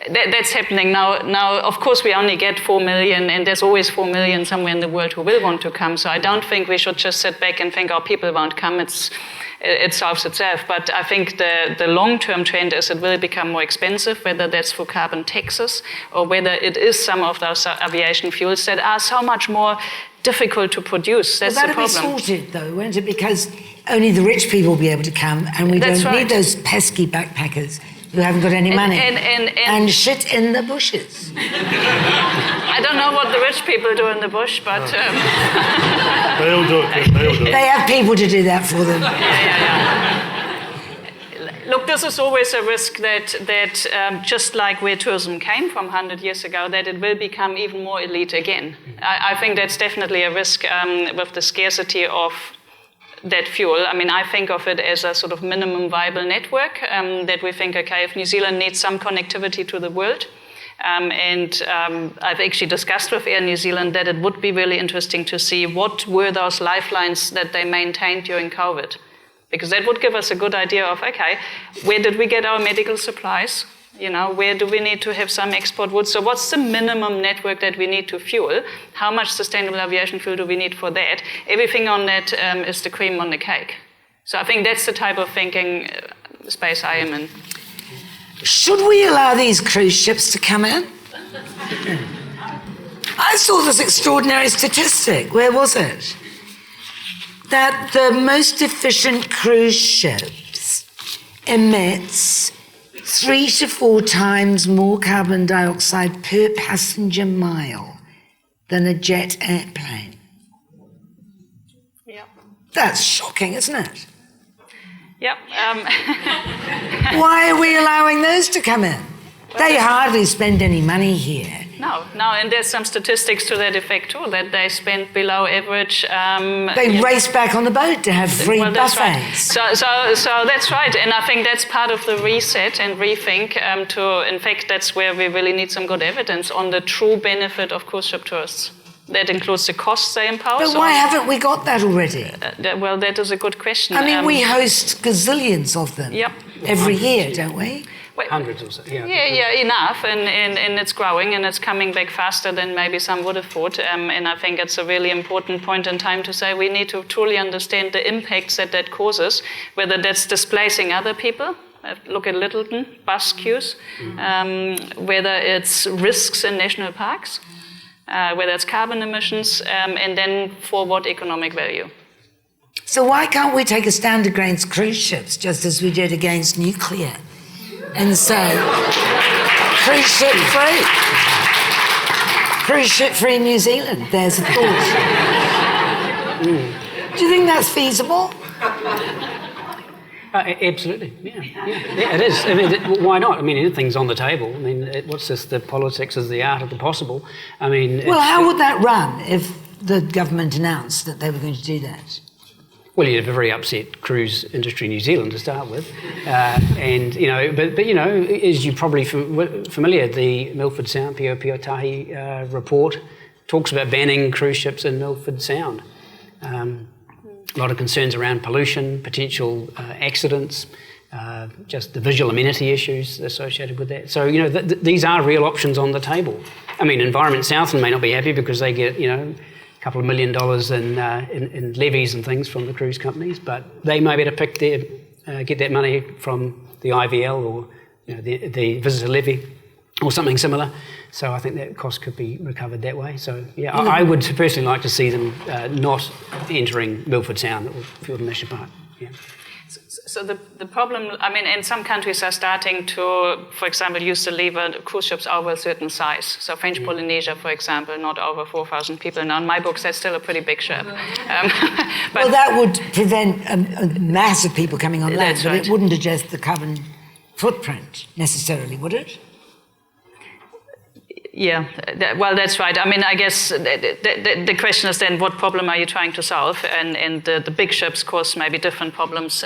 that's happening now. Now, of course, we only get 4 million and there's always 4 million somewhere in the world who will want to come. So I don't think we should just sit back and think, oh, people won't come. It solves itself. But I think the long-term trend is it will become more expensive, whether that's for carbon taxes or whether it is some of those aviation fuels that are so much more difficult to produce. That's the problem. That'll be sorted, though, won't it? Because only the rich people will be able to come, and we don't need those pesky backpackers who haven't got any money and shit in the bushes. I don't know what the rich people do in the bush, but... They all do it. They have people to do that for them. Look, this is always a risk that just like where tourism came from 100 years ago, that it will become even more elite again. I think that's definitely a risk with the scarcity of that fuel. I mean, I think of it as a sort of minimum viable network that we think, okay, if New Zealand needs some connectivity to the world, I've actually discussed with Air New Zealand that it would be really interesting to see what were those lifelines that they maintained during COVID. Because that would give us a good idea of, okay, where did we get our medical supplies? Where do we need to have some export goods? So what's the minimum network that we need to fuel? How much sustainable aviation fuel do we need for that? Everything on that is the cream on the cake. So I think that's the type of thinking space I am in. Should we allow these cruise ships to come in? I saw this extraordinary statistic. Where was it? That the most efficient cruise ships emits 3 to 4 times more carbon dioxide per passenger mile than a jet airplane. Yep. That's shocking, isn't it? Yep. Why are we allowing those to come in? They hardly spend any money here. No, and there's some statistics to that effect too, that they spend below average. They race back on the boat to have free that's buffets. Right. So that's right, and I think that's part of the reset and rethink. In fact, that's where we really need some good evidence on the true benefit of cruise ship tourists. That includes the costs they impose. But why haven't we got that already? Well, that is a good question. I mean, we host gazillions of them every year, don't we? Hundreds or so, yeah. Yeah, enough, and it's growing, and it's coming back faster than maybe some would have thought. And I think it's a really important point in time to say we need to truly understand the impacts that causes, whether that's displacing other people. Look at Lyttelton, bus queues, whether it's risks in national parks, whether it's carbon emissions, and then for what economic value. So why can't we take a stand against cruise ships, just as we did against nuclear? And say, cruise ship free. Cruise ship free New Zealand, there's a thought. Do you think that's feasible? Absolutely, yeah, it is. I mean, why not? I mean, anything's on the table. I mean, what's this, the politics is the art of the possible. I mean... Well, how would that run if the government announced that they were going to do that? Well, you'd have a very upset cruise industry in New Zealand to start with, and but as you're probably familiar, the Milford Sound Piotahi report talks about banning cruise ships in Milford Sound. A lot of concerns around pollution, potential accidents, just the visual amenity issues associated with that. So these are real options on the table. I mean, Environment Southland may not be happy because they get couple of $1 million in levies and things from the cruise companies, but they may be able to get that money from the IVL or the visitor levy or something similar. So I think that cost could be recovered that way. So yeah, I would personally like to see them not entering Milford Sound or Fiordland National Park. Yeah. So the problem, I mean, and some countries are starting to, for example, use the lever cruise ships over a certain size. So French Polynesia, for example, not over 4,000 people. Now, in my books, that's still a pretty big ship. Well, that would prevent a mass of people coming on land, but it wouldn't adjust the carbon footprint necessarily, would it? Yeah, well, that's right. I mean, I guess the question is then, what problem are you trying to solve? And the big ships cause maybe different problems,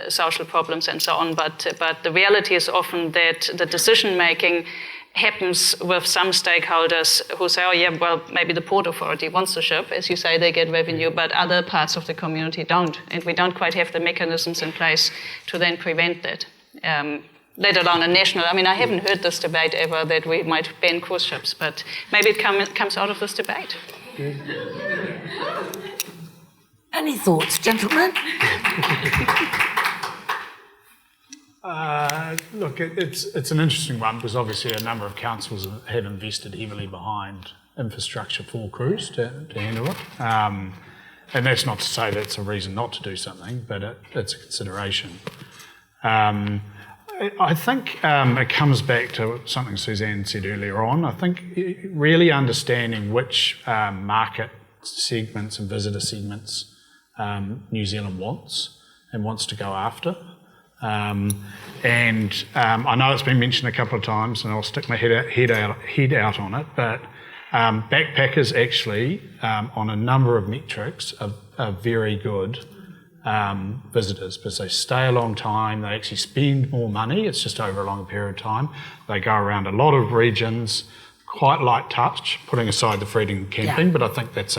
social problems and so on. But the reality is often that the decision-making happens with some stakeholders who say, oh, yeah, well, maybe the Port Authority wants the ship. As you say, they get revenue, but other parts of the community don't. And we don't quite have the mechanisms in place to then prevent that. Let alone a national. I mean, I haven't heard this debate ever that we might ban cruise ships, but maybe it comes out of this debate. Any thoughts, gentlemen? Look, it's an interesting one because obviously a number of councils have invested heavily behind infrastructure for cruise to handle it. And that's not to say that's a reason not to do something, but it's a consideration. I think it comes back to something Suzanne said earlier on. I think really understanding which market segments and visitor segments New Zealand wants and wants to go after. And I know it's been mentioned a couple of times, and I'll stick my head out on it, but backpackers actually, on a number of metrics, are very good visitors because they stay a long time, they actually spend more money, it's just over a longer period of time. They go around a lot of regions, quite light touch, putting aside the freedom camping, but I think that's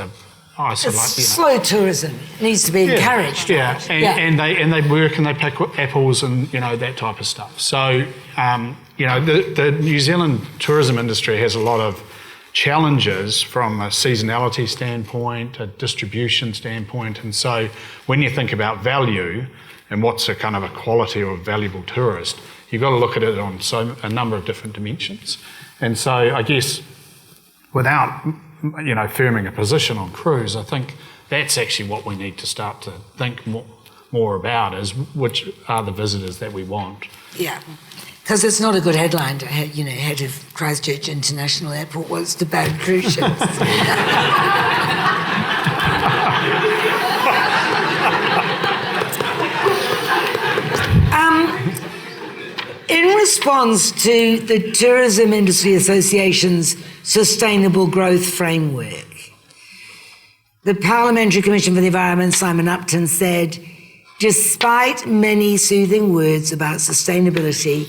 slow tourism needs to be encouraged. Yeah, and they work and they pick apples and that type of stuff. So the New Zealand tourism industry has a lot of challenges from a seasonality standpoint, a distribution standpoint, and so when you think about value and what's a kind of a quality or a valuable tourist, you've got to look at it on a number of different dimensions. And so I guess without firming a position on cruise, I think that's actually what we need to start to think more about, is which are the visitors that we want. Yeah. Because it's not a good headline to head of Christchurch International Airport was to ban cruise ships. In response to the Tourism Industry Association's Sustainable Growth Framework, the Parliamentary Commission for the Environment, Simon Upton, said, despite many soothing words about sustainability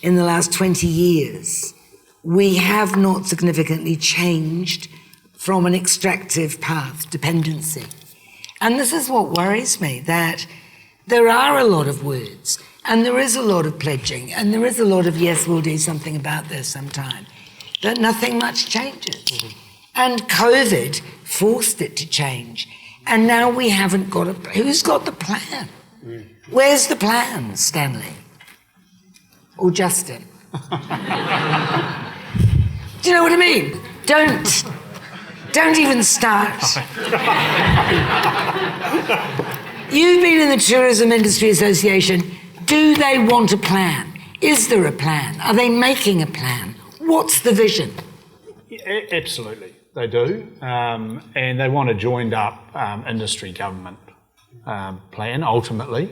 in the last 20 years, we have not significantly changed from an extractive path dependency. And this is what worries me, that there are a lot of words, and there is a lot of pledging, and there is a lot of, yes, we'll do something about this sometime, but nothing much changes. Mm-hmm. And COVID forced it to change. And now we haven't got who's got the plan? Mm. Where's the plan, Stanley? Or Justin? Do you know what I mean? Don't even start. You've been in the Tourism Industry Association. Do they want a plan? Is there a plan? Are they making a plan? What's the vision? Absolutely, they do. And they want a joined up industry government plan, ultimately,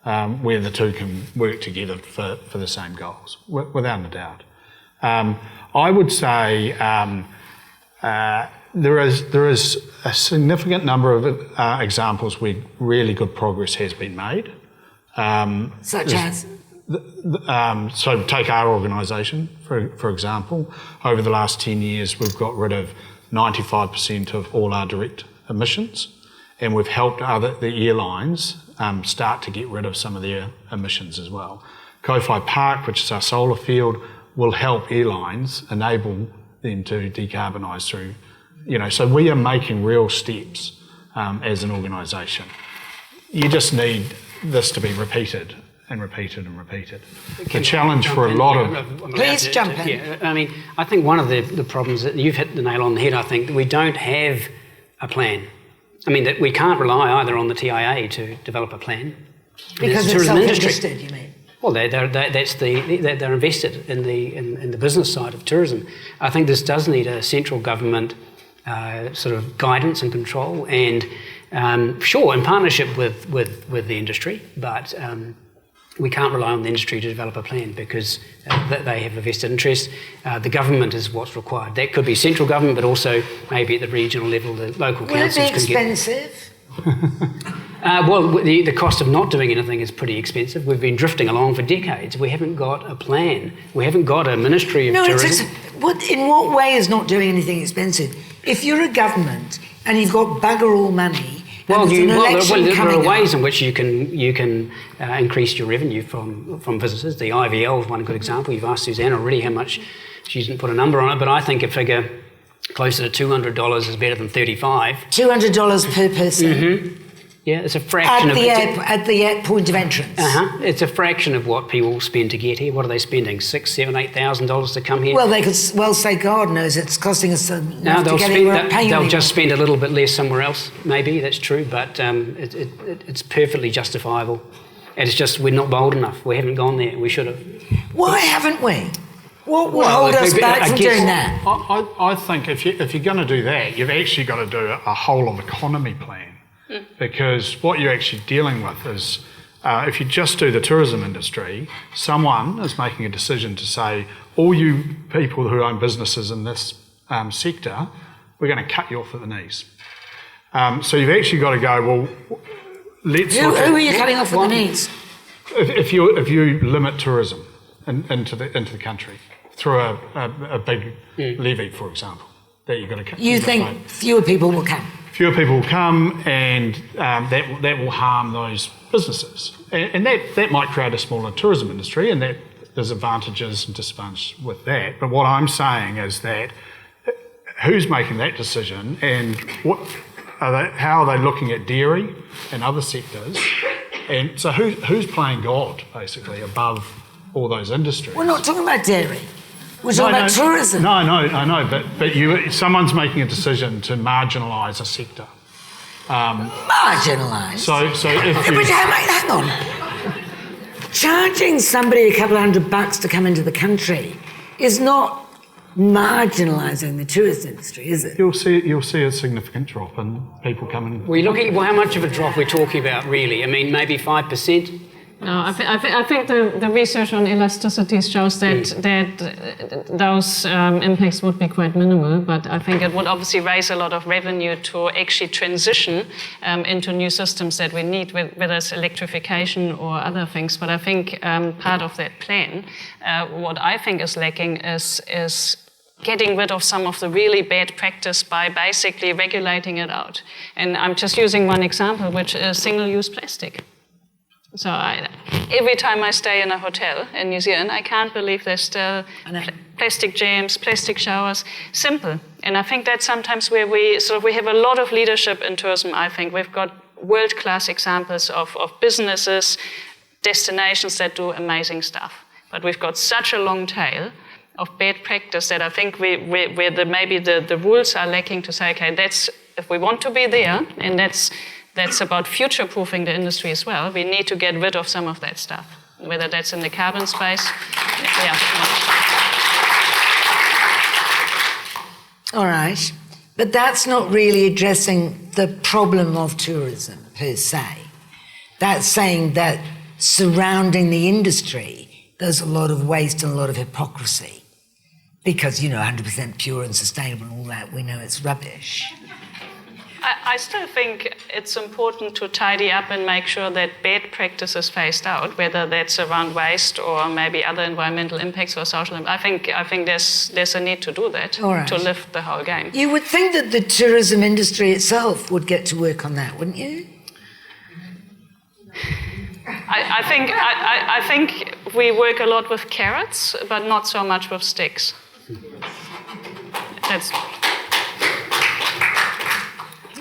where the two can work together for the same goals, without a doubt. I would say there is a significant number of examples where really good progress has been made. Such as? So take our organisation, for example. Over the last 10 years, we've got rid of 95% of all our direct emissions, and we've helped the airlines start to get rid of some of their emissions as well. Kowhai Park, which is our solar field, will help airlines, enable them to decarbonise through, so we are making real steps as an organisation. You just need this to be repeated and repeated and repeated. The challenge for a lot of... Please jump in. Yeah, I mean, I think one of the problems that you've hit the nail on the head, I think, that we don't have a plan. I mean, that we can't rely either on the TIA to develop a plan. Because it's self-interested, you mean? Well, they're invested in the business side of tourism. I think this does need a central government sort of guidance and control, and sure, in partnership with the industry, but we can't rely on the industry to develop a plan because they have a vested interest. The government is what's required. That could be central government, but also maybe at the regional level, the local councils can get... Will it be expensive? Well, the cost of not doing anything is pretty expensive. We've been drifting along for decades. We haven't got a plan. We haven't got a Ministry of Tourism. In what way is not doing anything expensive? If you're a government and you've got bugger all money... Well, there are ways in which you can increase your revenue from visitors. The IVL is one good example. You've asked Suzanne already how much. She didn't put a number on it, but I think a figure closer to $200 is better than $35. $200 per person. Mm-hmm. Yeah, it's a fraction at the point of entrance. It's a fraction of what people spend to get here. What are they spending? $6,000, $7,000, $8,000 to come here? Well, they could well say, God knows it's costing us enough to get here. They'll just spend a little bit less somewhere else. Maybe that's true, but it's perfectly justifiable. And it's just we're not bold enough. We haven't gone there. We should have. Why haven't we? What will hold us back from doing that? I think if you're going to do that, you've actually got to do a whole of economy plan. Because what you're actually dealing with is, if you just do the tourism industry, someone is making a decision to say, all you people who own businesses in this sector, we're going to cut you off at the knees. So you've actually got to go, well, let's Who look at are you cutting off with the knees? if you limit tourism into the country through a big levy, for example, that you're going to cut. You think fewer people will come? Fewer people will come, and that will harm those businesses, and that might create a smaller tourism industry, and that there's advantages and disadvantages with that. But what I'm saying is that who's making that decision, and how are they looking at dairy and other sectors, and so who's playing God basically above all those industries? We're not talking about dairy. We're talking about tourism. No, I know, but someone's making a decision to marginalise a sector. Marginalised. So if you, But hang on. Charging somebody a couple of $100 to come into the country is not marginalising the tourist industry, is it? you'll see a significant drop in people coming. We're looking at how much of a drop we're talking about, really. I mean, maybe 5%. No, I think the research on elasticities shows that those impacts would be quite minimal, but I think it would obviously raise a lot of revenue to actually transition into new systems that we need, whether it's electrification or other things. But I think part of that plan, what I think is lacking is getting rid of some of the really bad practice by basically regulating it out. And I'm just using one example, which is single-use plastic. So every time I stay in a hotel in New Zealand, I can't believe there's still plastic jams, plastic showers. Simple. And I think that's sometimes where we have a lot of leadership in tourism, I think. We've got world-class examples of businesses, destinations that do amazing stuff. But we've got such a long tail of bad practice that I think where maybe the rules are lacking to say, okay, that's if we want to be there, and that's about future-proofing the industry as well. We need to get rid of some of that stuff, whether that's in the carbon space. Yeah. All right. But that's not really addressing the problem of tourism per se. That's saying that surrounding the industry, there's a lot of waste and a lot of hypocrisy. Because, 100% pure and sustainable and all that, we know it's rubbish. I still think it's important to tidy up and make sure that bad practice is phased out, whether that's around waste or maybe other environmental impacts or social impacts. I think there's a need to do that to lift the whole game. You would think that the tourism industry itself would get to work on that, wouldn't you? I think we work a lot with carrots, but not so much with sticks. That's...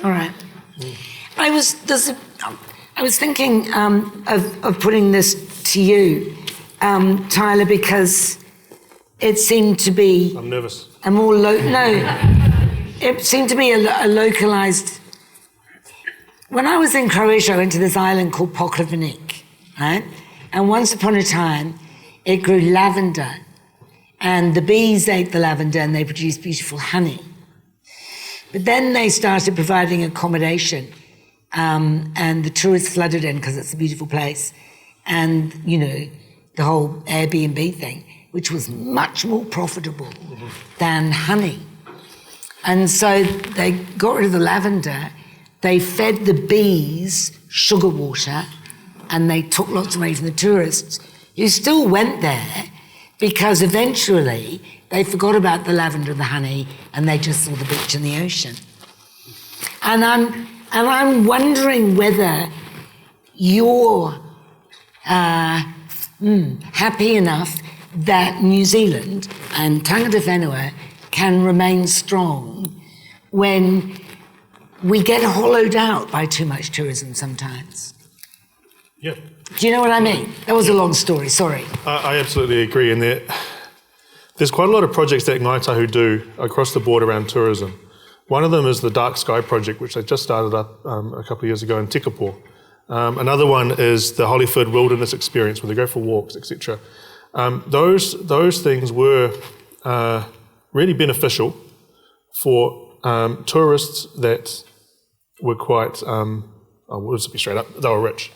All right. I was thinking of putting this to you, Tyler, because it seemed to be... I'm nervous. It seemed to be a localised... When I was in Croatia, I went to this island called Pokrovnik, right? And once upon a time, it grew lavender. And the bees ate the lavender and they produced beautiful honey. But then they started providing accommodation, and the tourists flooded in because it's a beautiful place, and, the whole Airbnb thing, which was much more profitable than honey. And so they got rid of the lavender, they fed the bees sugar water, and they took lots away from the tourists, who still went there because eventually they forgot about the lavender and the honey, and they just saw the beach and the ocean. And I'm wondering whether you're happy enough that New Zealand and Tangata Whenua can remain strong when we get hollowed out by too much tourism sometimes. Yeah. Do you know what I mean? That was a long story, sorry. I absolutely agree. And there's quite a lot of projects that Ngāi Tahu do across the board around tourism. One of them is the Dark Sky Project, which they just started up a couple of years ago in Tekapo. Another one is the Hollyford Wilderness Experience, where they go for walks, etc. Those things were really beneficial for tourists that were quite, we'll just be straight up, they were rich.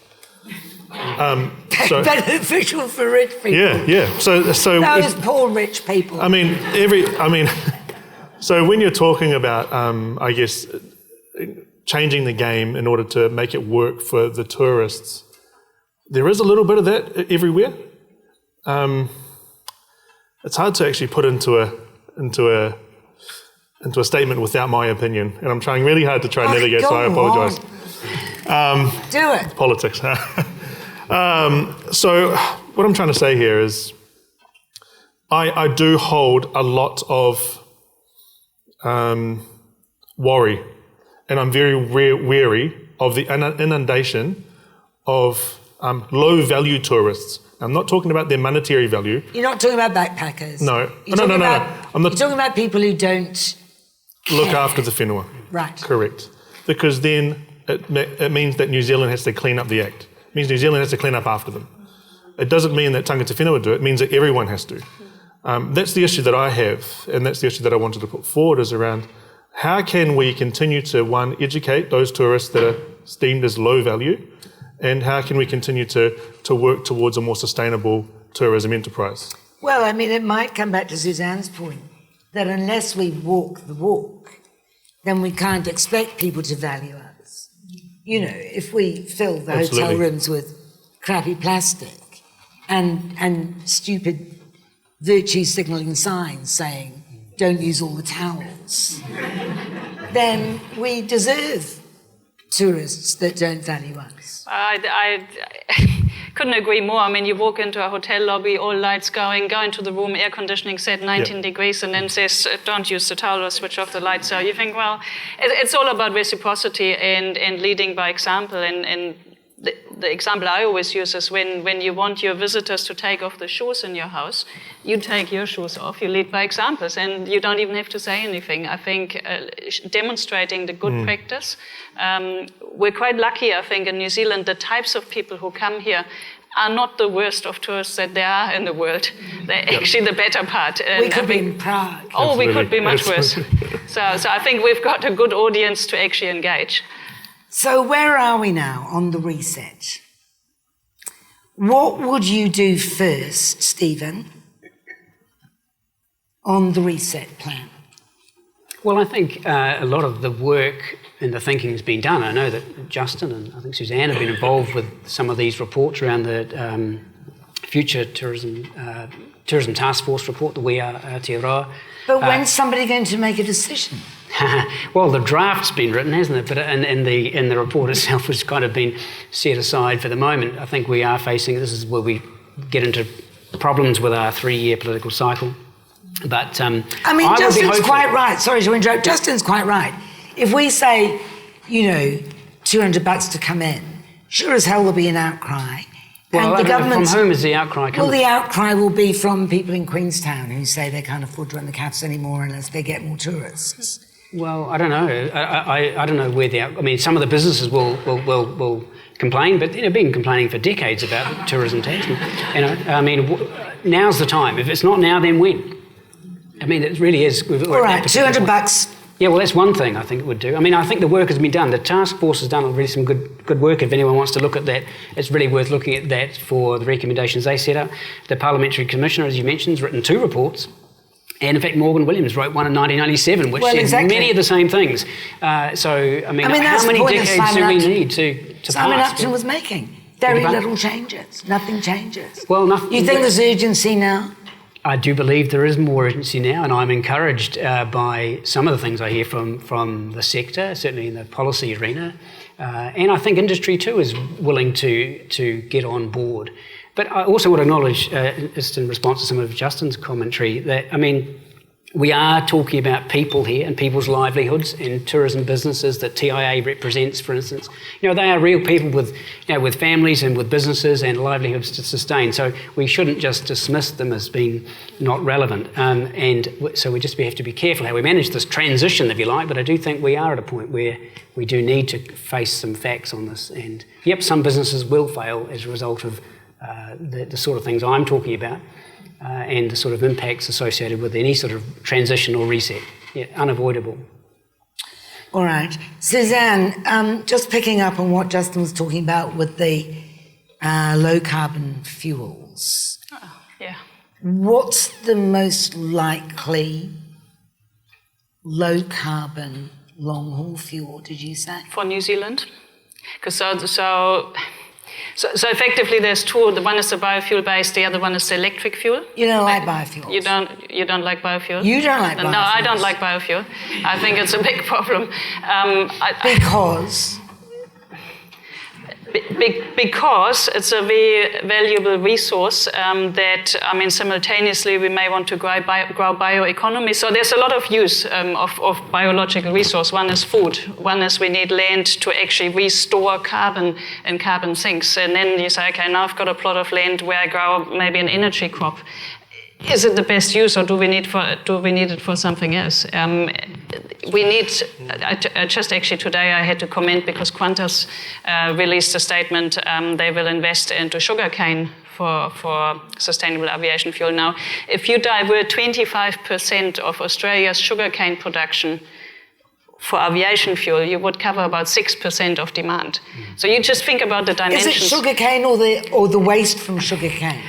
Beneficial for rich people. Yeah. So those poor rich people. So when you're talking about, changing the game in order to make it work for the tourists. There is a little bit of that everywhere. It's hard to actually put into a statement without my opinion, and I'm trying really hard to try and navigate, so I apologise. Do it. Politics. So what I'm trying to say here is I do hold a lot of worry, and I'm very wary of the inundation of low-value tourists. I'm not talking about their monetary value. You're not talking about backpackers. No. You're No. talking You're talking about people who don't Look care. after the whenua. Right. Correct. Because then it means that New Zealand has to clean up the act. It means New Zealand has to clean up after them. It doesn't mean that tangata whenua do it. It means that everyone has to. That's the issue that I have, and that's the issue that I wanted to put forward, is around how can we continue to, one, educate those tourists that are deemed as low value, and how can we continue to work towards a more sustainable tourism enterprise? Well, I mean, it might come back to Suzanne's point, that unless we walk the walk, then we can't expect people to value us. You know, if we fill the hotel Absolutely. rooms with crappy plastic and stupid virtue signalling signs saying, don't use all the towels, then we deserve tourists that don't value us. I couldn't agree more. I mean, you walk into a hotel lobby, all lights going, go into the room, air conditioning set 19 degrees, and then says, don't use the towel or switch off the lights. So you think, well, it's all about reciprocity and leading by example. And the example I always use is when you want your visitors to take off the shoes in your house, you take your shoes off, you lead by examples, and you don't even have to say anything. I think demonstrating the good practice. We're quite lucky, I think, in New Zealand. The types of people who come here are not the worst of tourists that there are in the world. They're actually the better part. And We could be in Prague. Oh, we could be much worse. So I think we've got a good audience to actually engage. So where are we now on the reset? What would you do first, Stephen, on the reset plan? Well, I think a lot of the work and the thinking has been done. I know that Justin and I think Suzanne have been involved with some of these reports around the Future Tourism Task Force report, the We Are Aotearoa. But when's somebody going to make a decision? Well, the draft's been written, hasn't it? But and the report itself has kind of been set aside for the moment. I think we are facing, this is where we get into problems with our 3-year political cycle. But I mean, would be Justin's hopeful. quite right. Sorry to interrupt. Justin's quite right. If we say, you know, $200 to come in, sure as hell there'll be an outcry. Well, and the government. from whom is the outcry coming? Well, the outcry will be from people in Queenstown who say they can't afford to run the cafes anymore unless they get more tourists. Well, I don't know. I don't know where I mean, some of the businesses will complain, but they've been complaining for decades about tourism tax. You know, I mean, now's the time. If it's not now, then when? I mean, it really is. All right, $200. Yeah, well, that's one thing I think it would do. I mean, I think the work has been done. The task force has done really some good work. If anyone wants to look at that, it's really worth looking at that for the recommendations they set up. The Parliamentary Commissioner, as you mentioned, has written 2 reports. And in fact, Morgan Williams wrote one in 1997, which said many of the same things. So, I mean how many decades do we need to Simon pass? Upton was making very little changes. Nothing changes. Well, nothing. You think there's urgency now? I do believe there is more urgency now, and I'm encouraged by some of the things I hear from the sector, certainly in the policy arena. And I think industry too is willing to get on board. But I also want to acknowledge, just in response to some of Justin's commentary, that, I mean, we are talking about people here and people's livelihoods and tourism businesses that TIA represents, for instance. You know, they are real people with, you know, with families and with businesses and livelihoods to sustain. So we shouldn't just dismiss them as being not relevant. And so we have to be careful how we manage this transition, if you like. But I do think we are at a point where we do need to face some facts on this. And yep, some businesses will fail as a result of the sort of things I'm talking about. And the sort of impacts associated with any sort of transition or reset. Yeah, unavoidable. All right. Suzanne, just picking up on what Justin was talking about with the low-carbon fuels. Oh, yeah. What's the most likely low-carbon long-haul fuel, did you say? For New Zealand. Because so effectively there's two. The one is the biofuel-based, the other one is the electric fuel. You don't like biofuels? You don't like biofuel? You don't like biofuels? No, I don't like biofuel. I think it's a big problem. Because? Because it's a very valuable resource that, simultaneously we may want to grow bioeconomy. So there's a lot of use of biological resource. One is food. One is we need land to actually restore carbon and carbon sinks. And then you say, okay, now I've got a plot of land where I grow maybe an energy crop. Is it the best use, or do we need it for something else? Just actually today I had to comment because Qantas released a statement. They will invest into sugarcane for sustainable aviation fuel. Now, if you divert 25% of Australia's sugarcane production for aviation fuel, you would cover about 6% of demand. So you just think about the dimensions. Is it sugarcane or the waste from sugarcane?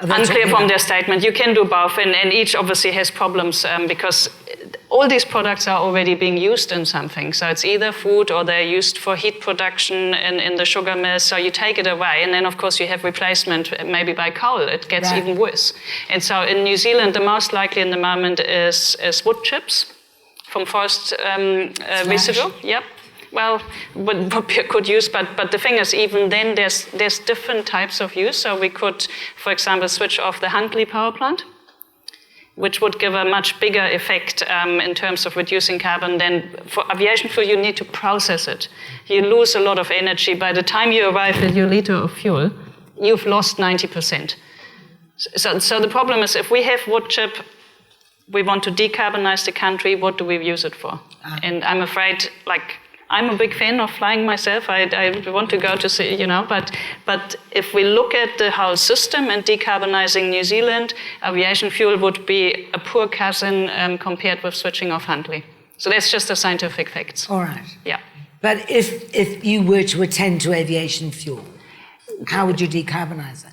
Unclear from their statement. You can do both, and each obviously has problems because all these products are already being used in something. So it's either food or they're used for heat production in the sugar mills. So you take it away, and then of course you have replacement maybe by coal. It gets even worse. And so in New Zealand, the most likely in the moment is wood chips from forest residue. Yep. Well, what we could use, but the thing is, even then, there's different types of use. So we could, for example, switch off the Huntly power plant, which would give a much bigger effect in terms of reducing carbon. Then for aviation fuel, you need to process it. You lose a lot of energy. By the time you arrive at your liter of fuel, you've lost 90%. So the problem is, if we have wood chip, we want to decarbonize the country, what do we use it for? And I'm afraid, I'm a big fan of flying myself. I want to go to see, but if we look at the whole system and decarbonizing New Zealand, aviation fuel would be a poor cousin compared with switching off Huntly. So that's just the scientific facts. All right. Yeah. But if you were to attend to aviation fuel, how would you decarbonize it?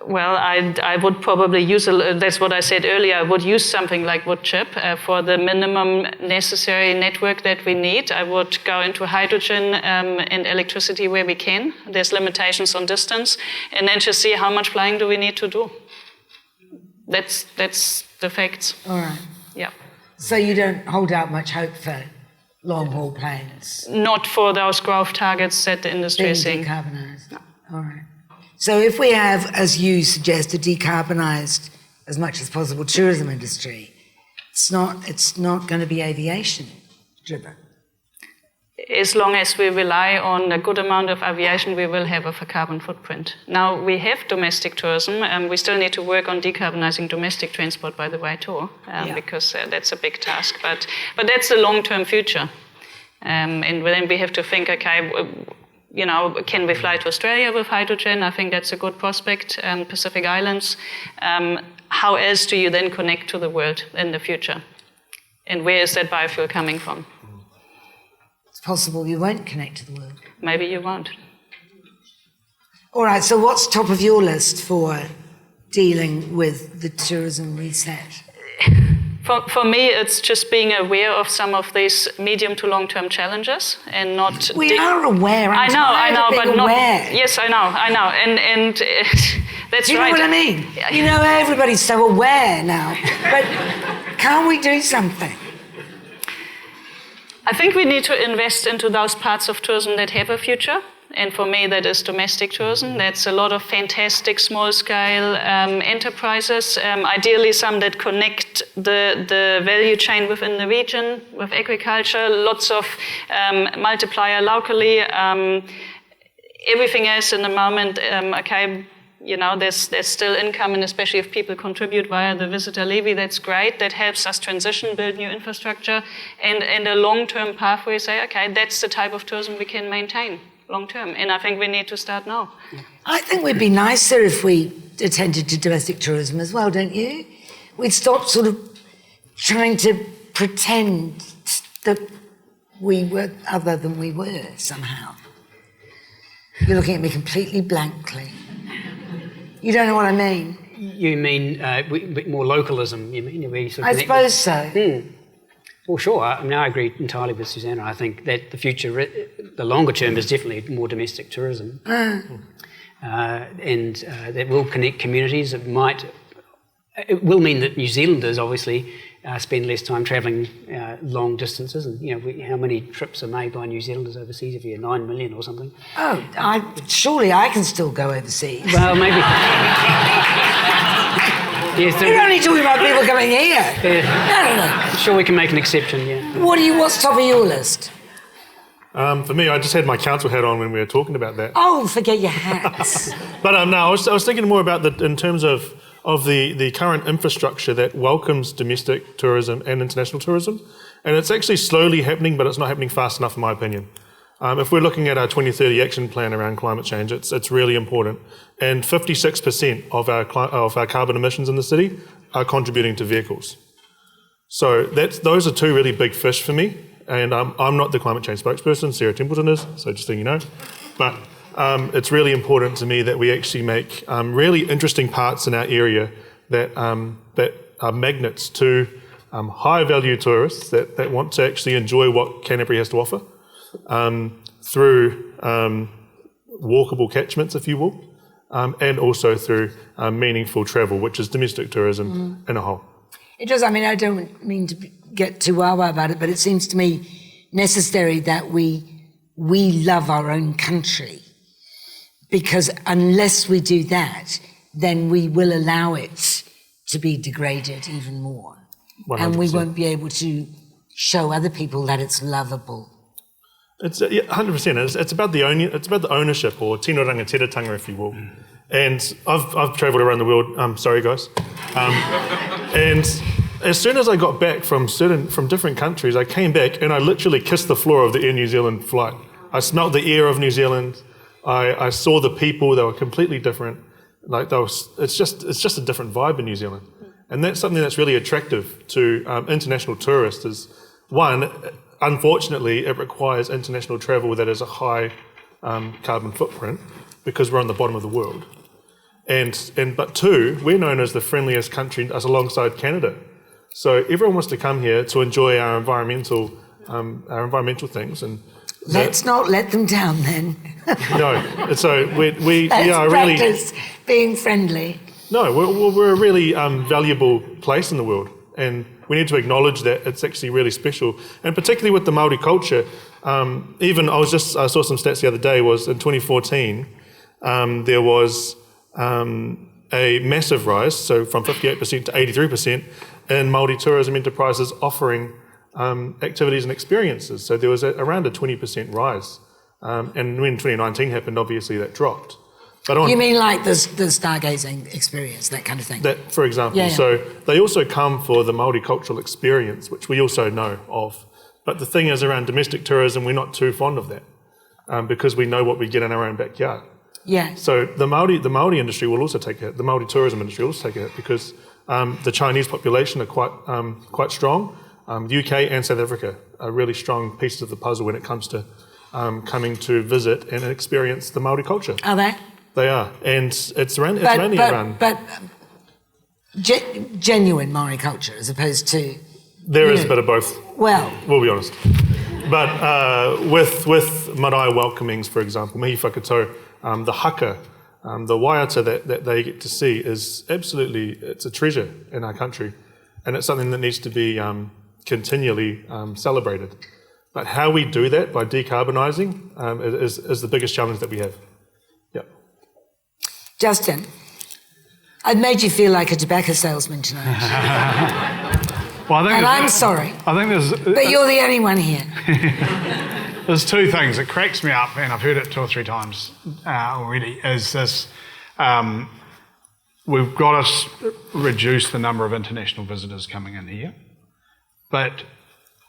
Well, I would probably use, that's what I said earlier, I would use something like wood chip for the minimum necessary network that we need. I would go into hydrogen and electricity where we can. There's limitations on distance. And then just see how much flying do we need to do. That's the facts. All right. Yeah. So you don't hold out much hope for long-haul planes? Not for those growth targets that the industry is seeing. Decarbonised? No. All right. So if we have, as you suggest, a decarbonised, as much as possible, tourism industry, it's not going to be aviation driven. As long as we rely on a good amount of aviation, we will have a carbon footprint. Now, we have domestic tourism, and we still need to work on decarbonising domestic transport, by the way, too, because that's a big task. But that's the long-term future. And then we have to think, okay, can we fly to Australia with hydrogen? I think that's a good prospect, Pacific Islands. How else do you then connect to the world in the future? And where is that biofuel coming from? It's possible you won't connect to the world. Maybe you won't. All right, so what's top of your list for dealing with the tourism reset? For me, it's just being aware of some of these medium to long-term challenges and not... We are aware. I know, but not... Aware. Yes, I know. And that's right. Do you know what I mean? Everybody's so aware now. But can't we do something? I think we need to invest into those parts of tourism that have a future. And for me, that is domestic tourism. That's a lot of fantastic small-scale enterprises, ideally some that connect the value chain within the region with agriculture, lots of multiplier locally. Everything else in the moment, there's still income, and especially if people contribute via the visitor levy, that's great. That helps us transition, build new infrastructure, and a long-term pathway say, okay, that's the type of tourism we can maintain long-term. And I think we need to start now. I think we'd be nicer if we attended to domestic tourism as well, don't you? We'd stop sort of trying to pretend that we were other than we were somehow. You're looking at me completely blankly. You don't know what I mean? You mean more localism, you mean? I suppose so. Well, sure. I mean, I agree entirely with Susanna. I think that the future, the longer term, is definitely more domestic tourism, and that will connect communities. It will mean that New Zealanders obviously spend less time travelling long distances, and how many trips are made by New Zealanders overseas every year? 9 million or something. Oh, surely I can still go overseas. Well, maybe. Yes, You're only talking about people coming here. No. I'm sure we can make an exception. Yeah. What's top of your list? For me, I just had my council hat on when we were talking about that. Oh, forget your hats. But no, I was thinking more about in terms of the current infrastructure that welcomes domestic tourism and international tourism. And it's actually slowly happening, but it's not happening fast enough, in my opinion. If we're looking at our 2030 action plan around climate change, it's really important. And 56% of our carbon emissions in the city are contributing to vehicles. So those are two really big fish for me. And I'm not the climate change spokesperson, Sarah Templeton is, so just so you know. But it's really important to me that we actually make really interesting parts in our area that are magnets to high-value tourists that want to actually enjoy what Canterbury has to offer through walkable catchments, if you will, and also through meaningful travel, which is domestic tourism in a whole. It does. I mean, I don't mean to get too wah-wah about it, but it seems to me necessary that we love our own country, because unless we do that, then we will allow it to be degraded even more. 100%. And we won't be able to show other people that it's lovable. It's 100%. It's about the ownership, or tino rangatira-tanga, if you will. And I've travelled around the world. Sorry, guys. And as soon as I got back from different countries, I came back and I literally kissed the floor of the Air New Zealand flight. I smelt the air of New Zealand. I saw the people; they were completely different. It's just a different vibe in New Zealand, and that's something that's really attractive to international tourists. Is one, unfortunately, it requires international travel that has a high carbon footprint because we're on the bottom of the world, but two, we're known as the friendliest country as alongside Canada. So everyone wants to come here to enjoy our environmental things, and let's not let them down then. No, so we are practice really being friendly. No, we're a really valuable place in the world, and we need to acknowledge that it's actually really special, and particularly with the Māori culture. I saw some stats the other day. Was in 2014 there was a massive rise, so from 58% to 83% in Māori tourism enterprises offering activities and experiences. So there was around a 20% rise. And when 2019 happened, obviously that dropped. But You mean like the stargazing experience, that kind of thing? That, for example. Yeah. So they also come for the Māori cultural experience, which we also know of. But the thing is, around domestic tourism, we're not too fond of that because we know what we get in our own backyard. Yeah. So the Māori industry will also take a hit. The Māori tourism industry will also take a hit because the Chinese population are quite strong. The UK and South Africa are really strong pieces of the puzzle when it comes to coming to visit and experience the Māori culture. Are they? They are, and it's mainly around. But genuine Māori culture, as opposed to. There is a bit of both. Well, we'll be honest. But with marae welcomings, for example, mihi whakatau, the haka, the waiata that they get to see is absolutely, it's a treasure in our country, and it's something that needs to be continually celebrated. But how we do that by decarbonising is the biggest challenge that we have. Yeah. Justin, I've made you feel like a tobacco salesman tonight. Well, I'm sorry. I think there's. But you're the only one here. There's two things that cracks me up, and I've heard it 2 or 3 times already, is this, we've got to reduce the number of international visitors coming in here, but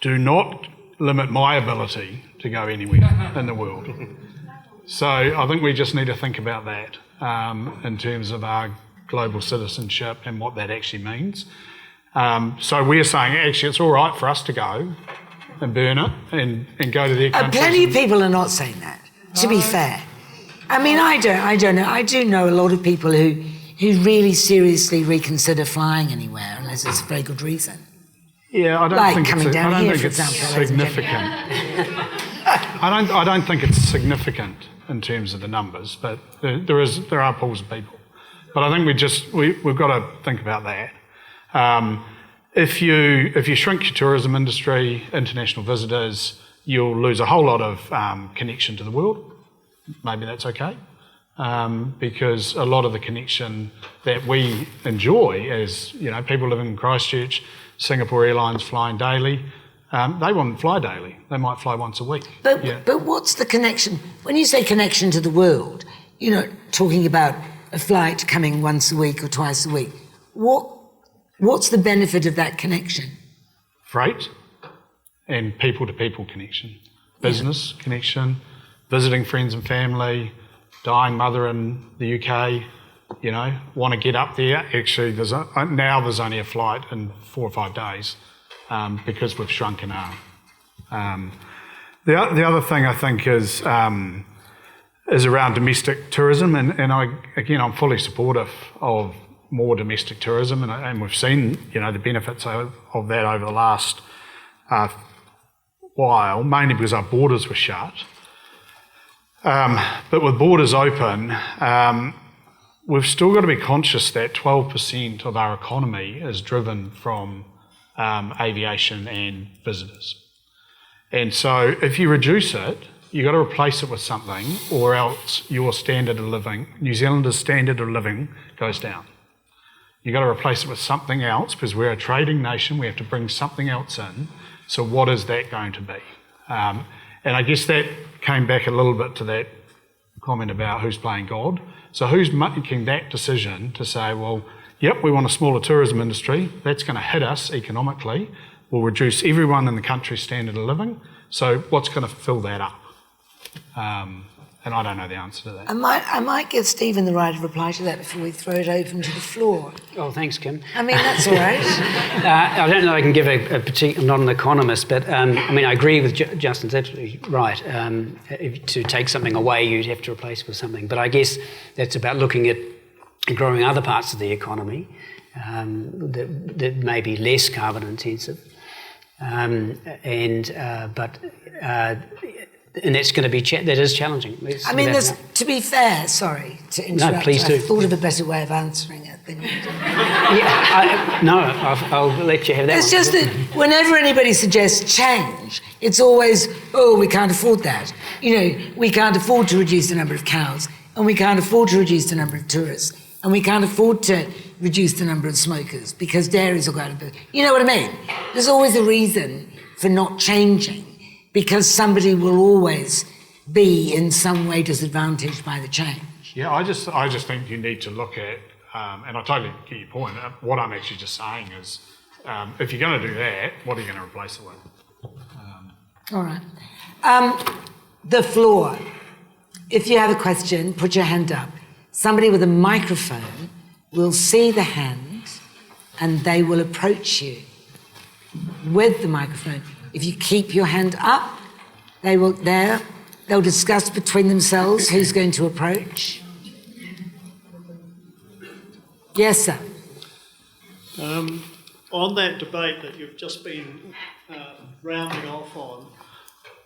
do not limit my ability to go anywhere in the world. So I think we just need to think about that in terms of our global citizenship and what that actually means. So we're saying, actually, it's all right for us to go and burn it and go to their countries. Plenty of people are not saying that, to be fair. I mean, I don't know. I do know a lot of people who really seriously reconsider flying anywhere unless it's a very good reason. Yeah, I don't Like think coming it's, down I don't here, think for it's example, ladies and significant. I don't think it's significant in terms of the numbers, but there are pools of people. But I think we've got to think about that. If you shrink your tourism industry, international visitors, you'll lose a whole lot of connection to the world. Maybe that's okay, because a lot of the connection that we enjoy as people living in Christchurch, Singapore Airlines flying daily, they wouldn't fly daily. They might fly once a week. But what's the connection? When you say connection to the world, talking about a flight coming once a week or twice a week, what's the benefit of that connection? Freight and people-to-people connection, business connection, visiting friends and family, dying mother in the UK, want to get up there. Actually, there's only a flight in 4 or 5 days because we've shrunken our. The other thing I think is around domestic tourism, and I'm fully supportive of more domestic tourism, and we've seen the benefits of that over the last while, mainly because our borders were shut. But with borders open, we've still got to be conscious that 12% of our economy is driven from aviation and visitors. And so if you reduce it, you've got to replace it with something, or else your standard of living, New Zealanders' standard of living, goes down. You've got to replace it with something else, because we're a trading nation, we have to bring something else in. So what is that going to be? And I guess that came back a little bit to that comment about who's playing God. So who's making that decision to say, well, yep, we want a smaller tourism industry, that's going to hit us economically, we'll reduce everyone in the country's standard of living, so what's going to fill that up? And I don't know the answer to that. I might give Stephen the right to reply to that before we throw it open to the floor. Oh, thanks, Kim. I mean, that's all right. I don't know I can give a particular, I'm not an economist, but I agree with Justin's absolutely right. To take something away, you'd have to replace it with something. But I guess that's about looking at growing other parts of the economy that may be less carbon intensive. And that's going to be that is challenging. To be fair, sorry to interrupt. No, please do. I thought of a better way of answering it than you did. I'll let you have that. It's just that whenever anybody suggests change, it's always, we can't afford that. We can't afford to reduce the number of cows, and we can't afford to reduce the number of tourists, and we can't afford to reduce the number of smokers because dairies will go to bed. You know what I mean? There's always a reason for not changing, because somebody will always be in some way disadvantaged by the change. Yeah, I just think you need to look at, and I totally get your point. What I'm actually just saying is, if you're going to do that, what are you going to replace it with? All right. The floor. If you have a question, put your hand up. Somebody with a microphone will see the hand and they will approach you with the microphone. If you keep your hand up, they'll discuss between themselves who's going to approach. Yes, sir. On that debate that you've just been rounding off on,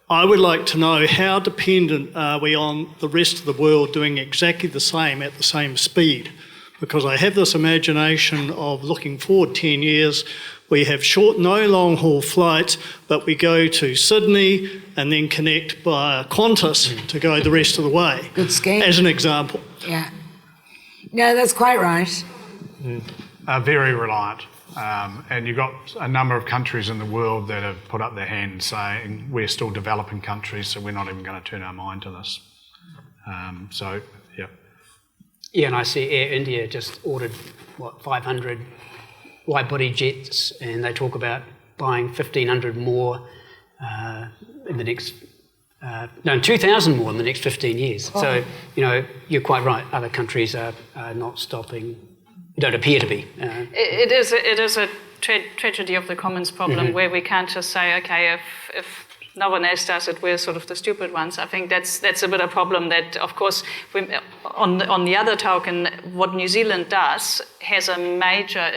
I would like to know how dependent are we on the rest of the world doing exactly the same at the same speed? Because I have this imagination of looking forward 10 years, we have no long-haul flights, but we go to Sydney and then connect by Qantas to go the rest of the way. Good scheme. As an example. Yeah. No, that's quite right. Very reliant. And you've got a number of countries in the world that have put up their hand saying we're still developing countries, so we're not even going to turn our mind to this. Yeah. Yeah, and I see Air India just ordered, 500 wide-body jets, and they talk about buying 1,500 more in the next... 2,000 more in the next 15 years. Oh. So, you're quite right. Other countries are not stopping, don't appear to be. It is a tragedy of the commons problem, where we can't just say, okay, if no one else does it, we're sort of the stupid ones. I think that's a bit of a problem that, of course, on the other token, what New Zealand does has a major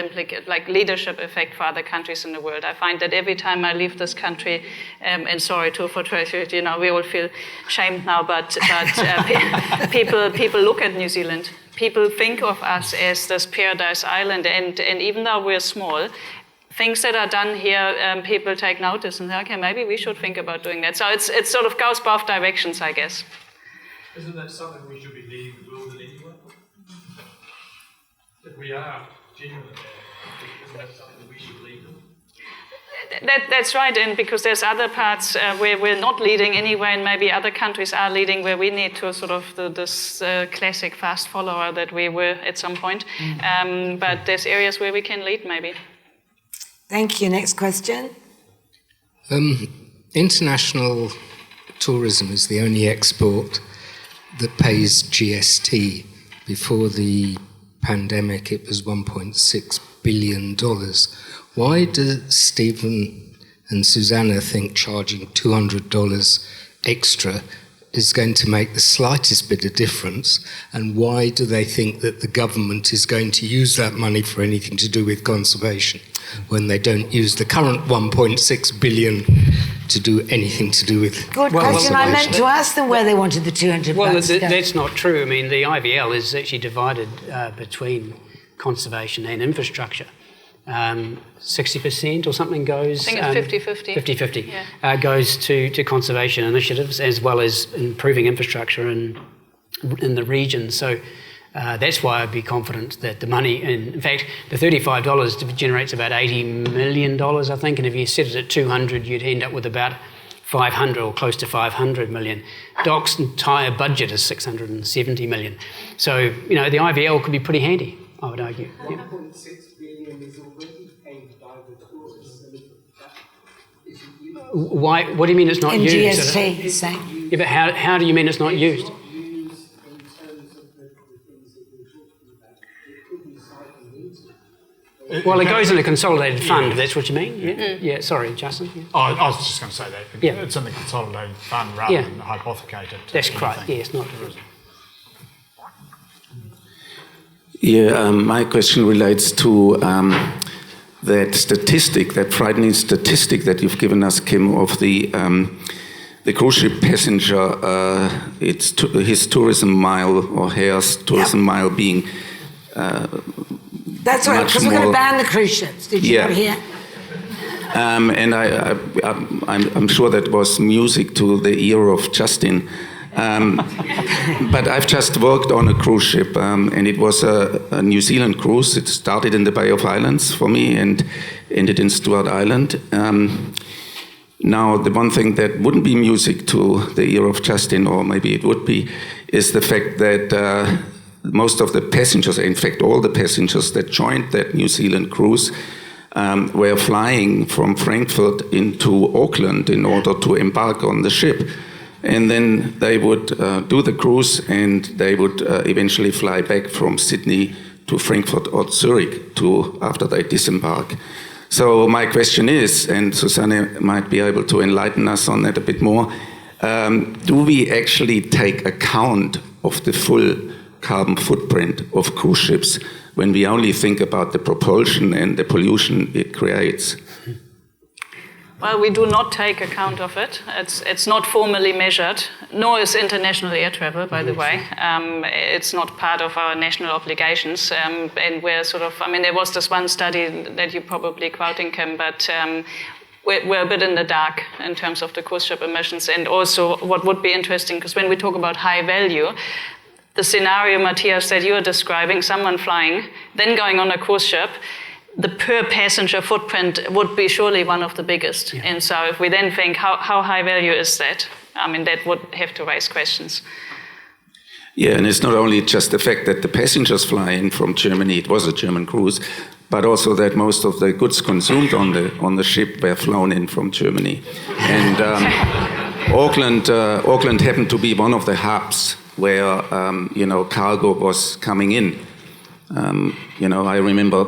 leadership effect for other countries in the world. I find that every time I leave this country, and sorry too for Tracy, we all feel shamed now, but people look at New Zealand. People think of us as this paradise island, and even though we're small, things that are done here, people take notice and say, okay, maybe we should think about doing that. So it sort of goes both directions, I guess. Isn't that something we should be leading the world in anyway? If we are genuine isn't that something we should lead in? That's right, and because there's other parts where we're not leading anyway, and maybe other countries are leading where we need to sort of this classic fast follower that we were at some point. But there's areas where we can lead, maybe. Thank you. Next question. International tourism is the only export that pays GST. Before the pandemic, it was $1.6 billion. Why do Stephen and Susanna think charging $200 extra is going to make the slightest bit of difference? And why do they think that the government is going to use that money for anything to do with conservation when they don't use the current $1.6 billion to do anything to do with Good question. I meant to ask them where they wanted the 200 Well, bucks. that's not true. I mean, the IVL is actually divided between conservation and infrastructure. 60% or something goes... I think it's 50-50. 50-50 Yeah. Goes to conservation initiatives as well as improving infrastructure in the region. So that's why I'd be confident that the money... In fact, the $35 generates about $80 million, I think, and if you set it at 200, you'd end up with about 500 or close to 500 million. DOC's entire budget is 670 million. So, the IVL could be pretty handy, I would argue. Yeah. 1.6 billion is already paid by the tourists. Why? What do you mean it's not in used? GST, he's saying. Yeah, but how do you mean it's not used? Well, it goes in a consolidated fund, if that's what you mean. Yeah, yeah. Sorry, Justin. Yeah. Oh, I was just going to say that. Yeah. It's in the consolidated fund rather than hypothecated. That's correct. Yes, not. Yeah, my question relates to that statistic, that frightening statistic that you've given us, Kim, of the cruise ship passenger, his tourism mile or hers tourism mile being that's right, because we're going to ban the cruise ships. Did you not hear? And I'm sure that was music to the ear of Justin. But I've just worked on a cruise ship, and it was a New Zealand cruise. It started in the Bay of Islands for me and ended in Stewart Island. Now, the one thing that wouldn't be music to the ear of Justin, or maybe it would be, is the fact that most of the passengers, in fact all the passengers that joined that New Zealand cruise, were flying from Frankfurt into Auckland in order to embark on the ship. And then they would do the cruise, and they would eventually fly back from Sydney to Frankfurt or Zurich after they disembark. So my question is, and Susanne might be able to enlighten us on that a bit more, do we actually take account of the full carbon footprint of cruise ships when we only think about the propulsion and the pollution it creates? Well, we do not take account of it. It's not formally measured, nor is international air travel, by the way. It's not part of our national obligations. And we're sort of, there was this one study that you're probably quoting, Kim, but we're a bit in the dark in terms of the cruise ship emissions. And also what would be interesting, because when we talk about high value, the scenario, Matthias, that you're describing, someone flying, then going on a cruise ship, the per passenger footprint would be surely one of the biggest. Yeah. And so if we then think, how high value is that? That would have to raise questions. Yeah, and it's not only just the fact that the passengers fly in from Germany, it was a German cruise, but also that most of the goods consumed on the ship were flown in from Germany. And Auckland happened to be one of the hubs where cargo was coming in. I remember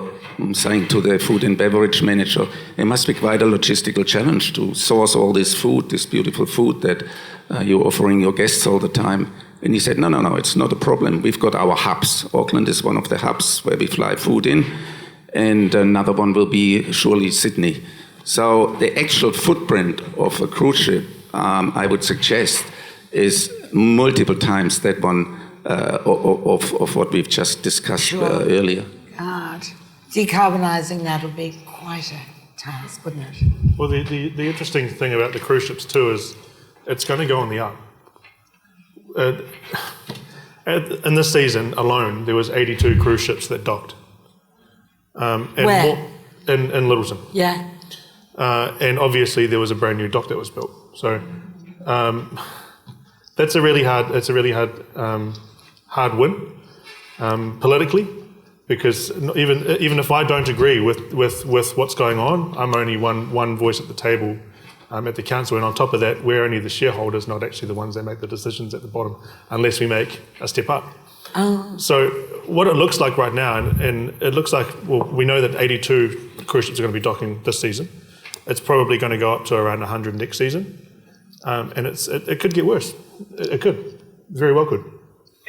saying to the food and beverage manager, it must be quite a logistical challenge to source all this food, this beautiful food that you're offering your guests all the time. And he said, no, it's not a problem. We've got our hubs. Auckland is one of the hubs where we fly food in, and another one will be surely Sydney. So the actual footprint of a cruise ship, I would suggest, is multiple times that one of what we've just discussed earlier. God, decarbonising that would be quite a task, wouldn't it? Well, the interesting thing about the cruise ships too is it's going to go on the up. In this season alone, there was 82 cruise ships that docked. And Where? In Littleton. Yeah. And obviously there was a brand new dock that was built. So that's a really hard. It's a really hard win politically, because even if I don't agree with what's going on, I'm only one voice at the table at the council, and on top of that, we're only the shareholders, not actually the ones that make the decisions at the bottom, unless we make a step up. Oh. So what it looks like right now, and it looks like, well, we know that 82 cruise ships are going to be docking this season. It's probably going to go up to around 100 next season, and it could get worse. It could, very well could.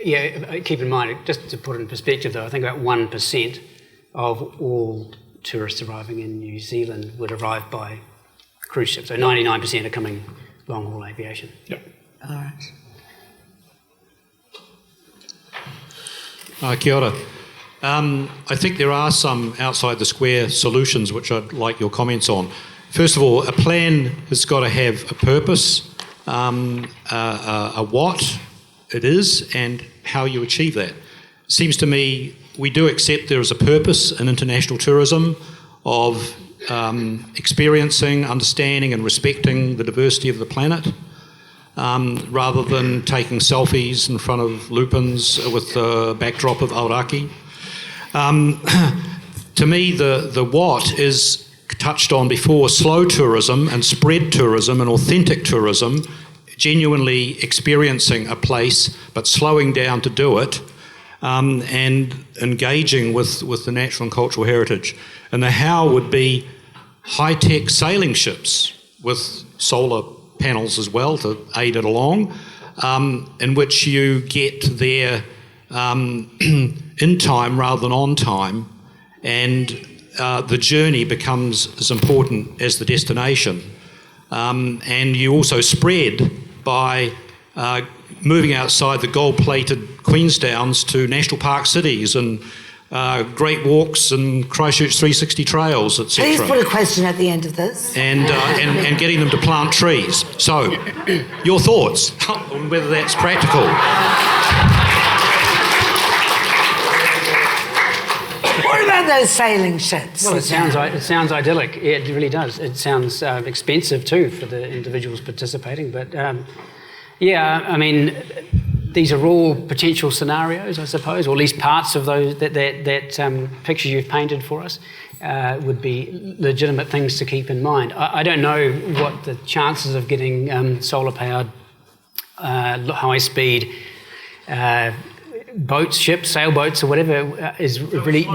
Yeah, keep in mind, just to put it in perspective though, I think about 1% of all tourists arriving in New Zealand would arrive by cruise ships. So 99% are coming long-haul aviation. Yep. All right. Kia ora. I think there are some outside the square solutions which I'd like your comments on. First of all, a plan has got to have a purpose, a what it is and how you achieve that. Seems to me we do accept there is a purpose in international tourism of experiencing, understanding and respecting the diversity of the planet, rather than taking selfies in front of lupins with the backdrop of Aoraki. To me, the what is touched on before: slow tourism and spread tourism and authentic tourism, genuinely experiencing a place but slowing down to do it, and engaging with the natural and cultural heritage. And the how would be high-tech sailing ships with solar panels as well to aid it along, in which you get there in time rather than on time, and the journey becomes as important as the destination. And you also spread by moving outside the gold-plated Queenstowns to national park cities and great walks and Christchurch 360 trails, etc. Please put a question at the end of this. And getting them to plant trees. So, your thoughts on whether that's practical? What about those sailing ships? Well, it sounds idyllic. Yeah, it really does. It sounds expensive too for the individuals participating. But yeah, I mean, these are all potential scenarios, I suppose, or at least parts of those that picture you've painted for us would be legitimate things to keep in mind. I don't know what the chances of getting solar-powered, high-speed boats, ships, sailboats, or whatever is really.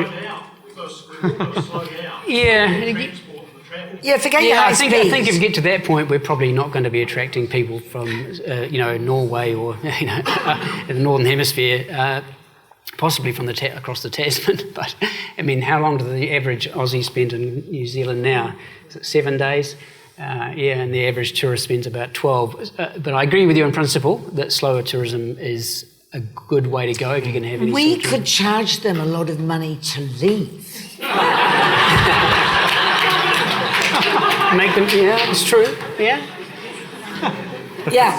Yeah. Yeah, forget your high I think if you get to that point, we're probably not going to be attracting people from, Norway or the Northern Hemisphere, possibly from across the Tasman. But I mean, how long does the average Aussie spend in New Zealand now? Is it 7 days? And the average tourist spends about 12. But I agree with you in principle that slower tourism is a good way to go if you're going to have any. We could charge them a lot of money to leave. Make them, yeah, it's true, yeah. Yeah.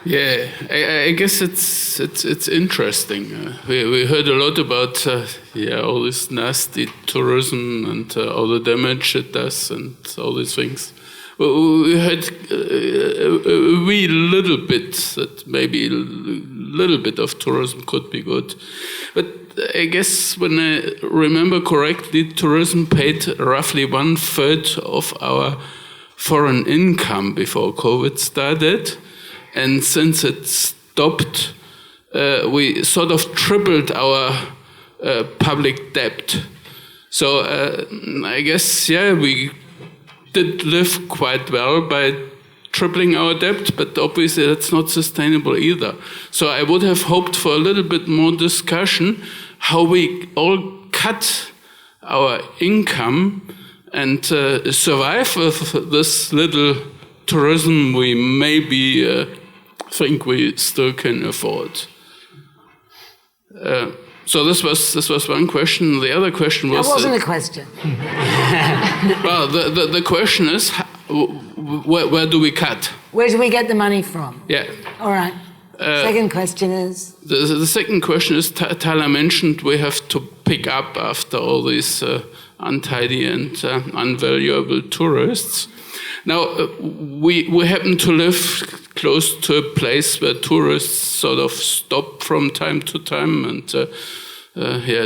Yeah, I guess it's interesting. We heard a lot about all this nasty tourism and all the damage it does and all these things. We heard a wee little bit that maybe a little bit of tourism could be good, but I guess when I remember correctly, tourism paid roughly 1/3 of our foreign income before COVID started. And since it stopped, we sort of tripled our public debt. So I guess, yeah, we did live quite well by tripling our debt, but obviously that's not sustainable either. So I would have hoped for a little bit more discussion how we all cut our income and survive with this little tourism we maybe think we still can afford. So this was one question. The other question was... That wasn't a question. Well, the question is, where do we cut? Where do we get the money from? Yeah. All right. Second question is? The second question is, Tyler mentioned we have to pick up after all these untidy and unvaluable tourists. Now, we happen to live close to a place where tourists sort of stop from time to time and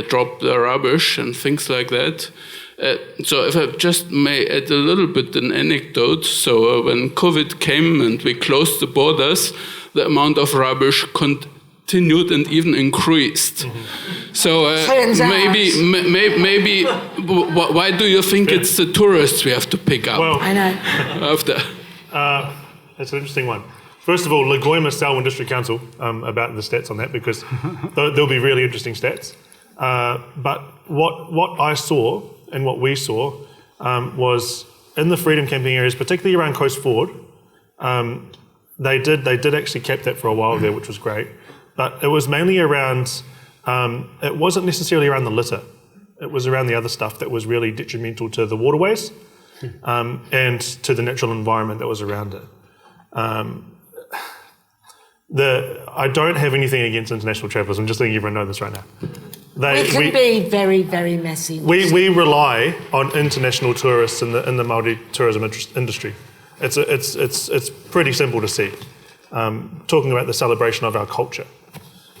drop their rubbish and things like that. So if I just may add a little bit an anecdote. So when COVID came and we closed the borders, the amount of rubbish continued and even increased. Mm-hmm. So maybe why do you think it's the tourists we have to pick up? Well, I know. After. That's an interesting one. First of all, Lagoima Selwyn District Council about the stats on that, because there'll be really interesting stats. But what I saw and what we saw was in the freedom camping areas, particularly around Coast Ford, they did actually cap that for a while there, which was great. But it was mainly around, it wasn't necessarily around the litter. It was around the other stuff that was really detrimental to the waterways and to the natural environment that was around it. I don't have anything against international travellers. I'm just letting everyone know this right now. We can be very, very messy. We rely on international tourists in the Māori tourism industry. It's pretty simple to see. Talking about the celebration of our culture.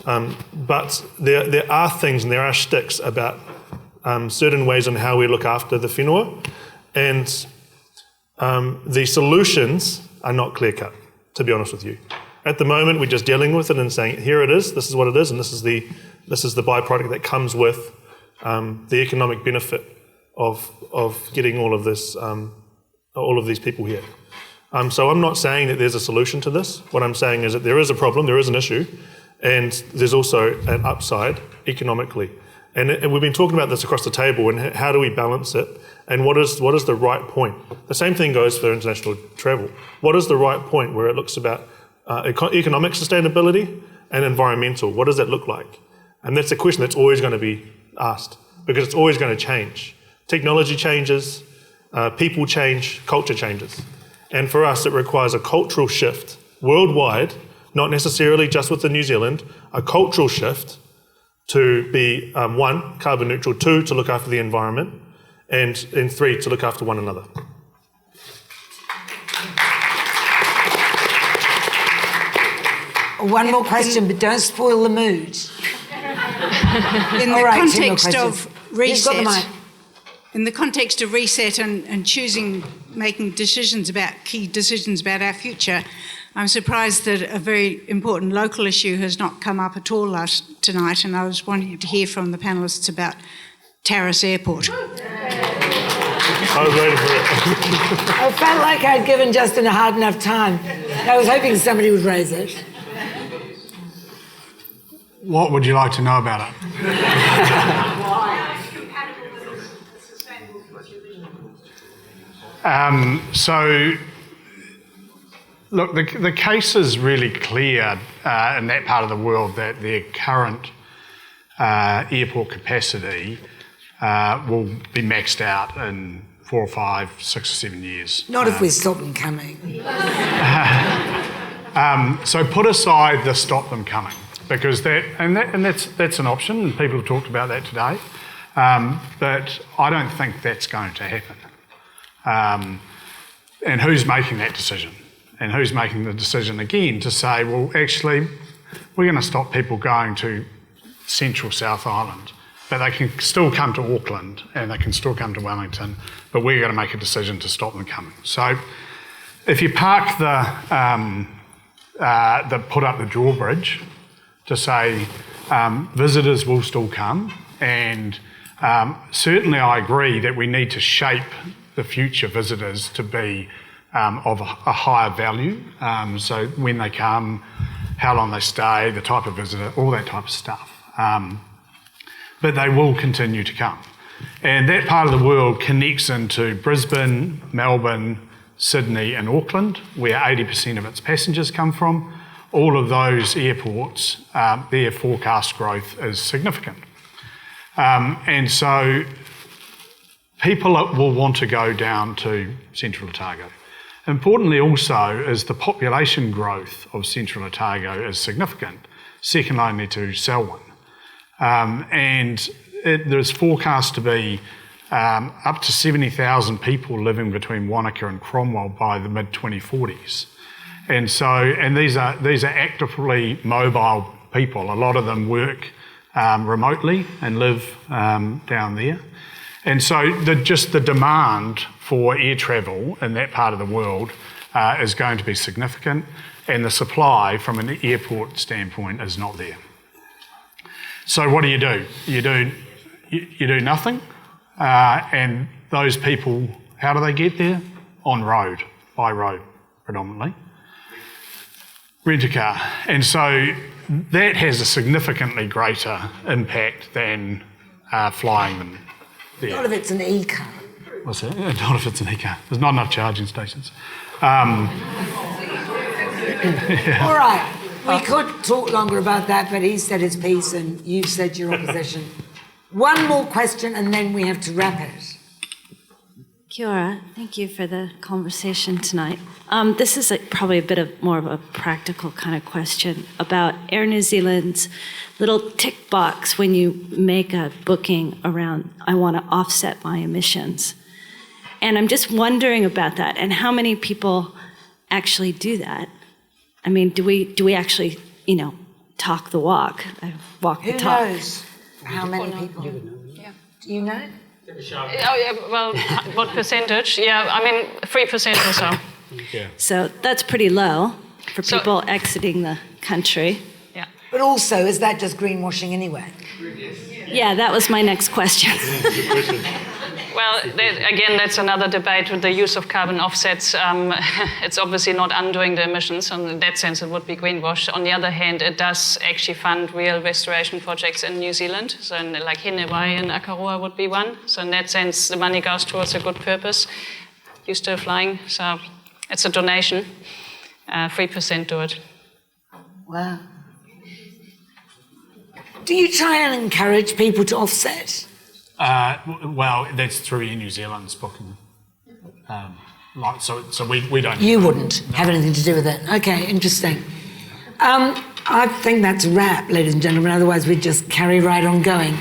But there are things and there are sticks about certain ways on how we look after the whenua, and the solutions are not clear-cut, to be honest with you. At the moment, we're just dealing with it and saying, here it is, this is what it is, and this is the byproduct that comes with the economic benefit of getting all of this, all of these people here. So I'm not saying that there's a solution to this. What I'm saying is that there is a problem, there is an issue, and there's also an upside economically. And we've been talking about this across the table, and how do we balance it, and what is the right point? The same thing goes for international travel. What is the right point where it looks about economic sustainability and environmental? What does that look like? And that's a question that's always going to be asked, because it's always going to change. Technology changes, people change, culture changes. And for us, it requires a cultural shift worldwide, not necessarily just within New Zealand, a cultural shift to be, 1, carbon neutral, 2, to look after the environment, and 3, to look after one another. One more question, but don't spoil the mood. In the context of reset, You've got the mic. in the context of reset and choosing, making decisions about key decisions about our future, I'm surprised that a very important local issue has not come up at all tonight, and I was wanting to hear from the panellists about Taurus Airport. I was waiting for it. I felt like I'd given Justin a hard enough time. I was hoping somebody would raise it. What would you like to know about it? So, look, the case is really clear in that part of the world that their current airport capacity will be maxed out in 4 or 5, 6 or 7 years. Not if we stop them coming. So put aside the stop them coming, because that's an option, and people have talked about that today. But I don't think that's going to happen. And who's making that decision? And who's making the decision again to say, well, actually, we're going to stop people going to central South Island, but they can still come to Auckland and they can still come to Wellington, but we're going to make a decision to stop them coming. So if you park put up the drawbridge to say visitors will still come and Certainly I agree that we need to shape the future visitors to be of a higher value. So when they come, how long they stay, the type of visitor, all that type of stuff. But they will continue to come. And that part of the world connects into Brisbane, Melbourne, Sydney and Auckland, where 80% of its passengers come from. All of those airports, their forecast growth is significant. And so people will want to go down to Central Otago. Importantly also is the population growth of Central Otago is significant, second only to Selwyn. And there's forecast to be up to 70,000 people living between Wanaka and Cromwell by the mid-2040s. And so, and these are actively mobile people. A lot of them work remotely and live down there. And so just the demand for air travel in that part of the world is going to be significant, and the supply from an airport standpoint is not there. So what do? You do nothing, and those people, how do they get there? On road, by road predominantly. Rent a car. And so that has a significantly greater impact than flying them there. A lot of it's an e-car. What's that? A lot of it's an e-car. There's not enough charging stations. Yeah. All right, we could talk longer about that, but he said his piece and you've said your opposition. One more question and then we have to wrap it. Kia ora. Thank you for the conversation tonight. This is probably a bit more of a practical kind of question about Air New Zealand's little tick box when you make a booking around, I want to offset my emissions. And I'm just wondering about that and how many people actually do that. I mean, do we actually, talk the walk, walk the talk? Who knows how many people? Yeah. Do you know? Oh, yeah, well, what percentage? Yeah, I mean, 3% or so. Yeah. So that's pretty low for people exiting the country. Yeah. But also, is that just greenwashing anyway? Yeah, that was my next question. Well, again, that's another debate with the use of carbon offsets. It's obviously not undoing the emissions. In that sense, it would be greenwash. On the other hand, it does actually fund real restoration projects in New Zealand. So like Hinewai and Akaroa would be one. So in that sense, the money goes towards a good purpose. You're still flying, so it's a donation. 3% do it. Wow. Do you try and encourage people to offset? Well, that's through Air New Zealand's booking. So we don't. You wouldn't have anything to do with it. Okay, interesting. I think that's a wrap, ladies and gentlemen. Otherwise, we'd just carry right on going.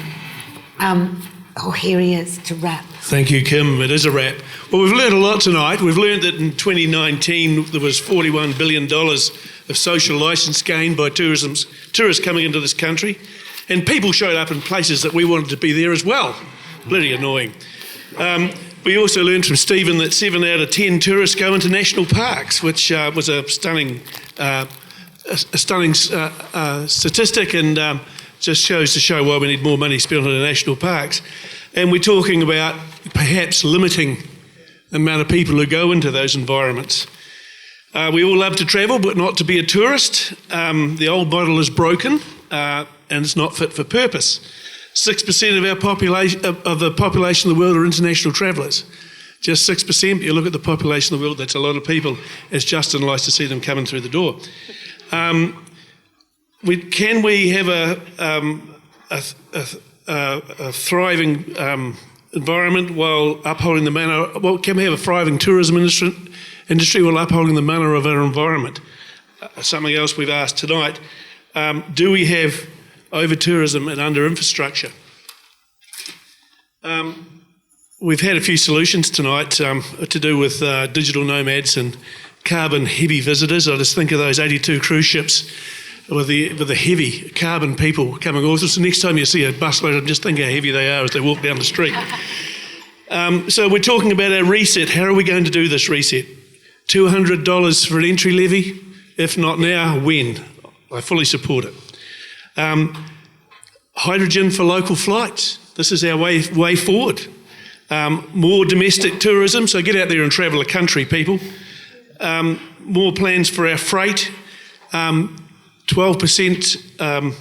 Here he is to wrap. Thank you, Kim. It is a wrap. Well, we've learned a lot tonight. We've learned that in 2019 there was $41 billion of social licence gained by tourists coming into this country. And people showed up in places that we wanted to be there as well. Bloody annoying. We also learned from Stephen that 7 out of 10 tourists go into national parks, which was a stunning statistic, and just goes to show why we need more money spent on the national parks. And we're talking about perhaps limiting the amount of people who go into those environments. We all love to travel, but not to be a tourist. The old model is broken. And it's not fit for purpose. 6% of our population, of the population of the world, are international travellers. Just 6%. But you look at the population of the world; that's a lot of people. As Justin likes to see them coming through the door. Can we have a thriving environment while upholding the manner? Well, can we have a thriving tourism industry while upholding the manner of our environment? Something else we've asked tonight. Do we have over-tourism and under-infrastructure? We've had a few solutions tonight to do with digital nomads and carbon-heavy visitors. I just think of those 82 cruise ships with the heavy carbon people coming off. So next time you see a busload, just think how heavy they are as they walk down the street. So we're talking about our reset. How are we going to do this reset? $200 for an entry levy? If not now, when? I fully support it. hydrogen for local flights. This is our way forward. More domestic tourism, so get out there and travel the country, people. More plans for our freight. 12%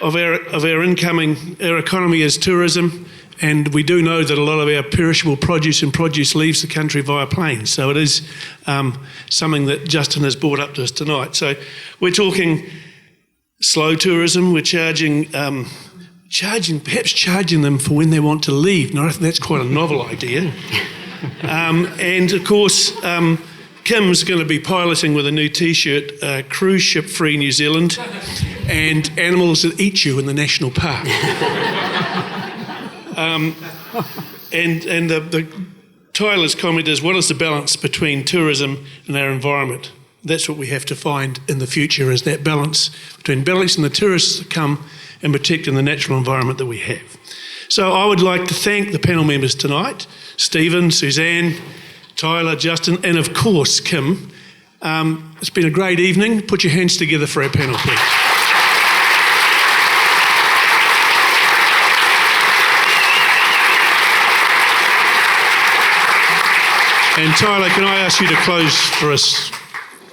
of our incoming, our economy is tourism, and we do know that a lot of our perishable produce leaves the country via planes. So it is something that Justin has brought up to us tonight. So we're talking slow tourism. We're charging them for when they want to leave. Now, I think that's quite a novel idea. And of course, Kim's going to be piloting with a new T-shirt, Cruise Ship Free New Zealand, and Animals That Eat You in the National Park. And the Tyler's comment is, what is the balance between tourism and our environment? That's what we have to find in the future, is that balance between balancing the tourists that come and protecting the natural environment that we have. So I would like to thank the panel members tonight, Stephen, Suzanne, Tyler, Justin, and of course, Kim. It's been a great evening. Put your hands together for our panel, please. And Tyler, can I ask you to close for us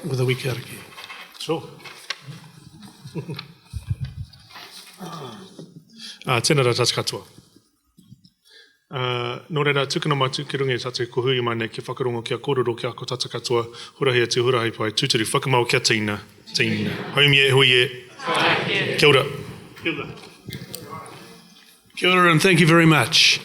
with a wiki ariki? Sure. Tēnā rā tātou katoa. Nō reira, tukuna mai ki rungi tātou ko hui mai nei ki whakarongo kia kōrero kia ko tātou katoa, hurahia te hurahi pai, tūturi whakamau kia tīna. Haumie, huie. Kia ora. Kia ora, and thank you very much.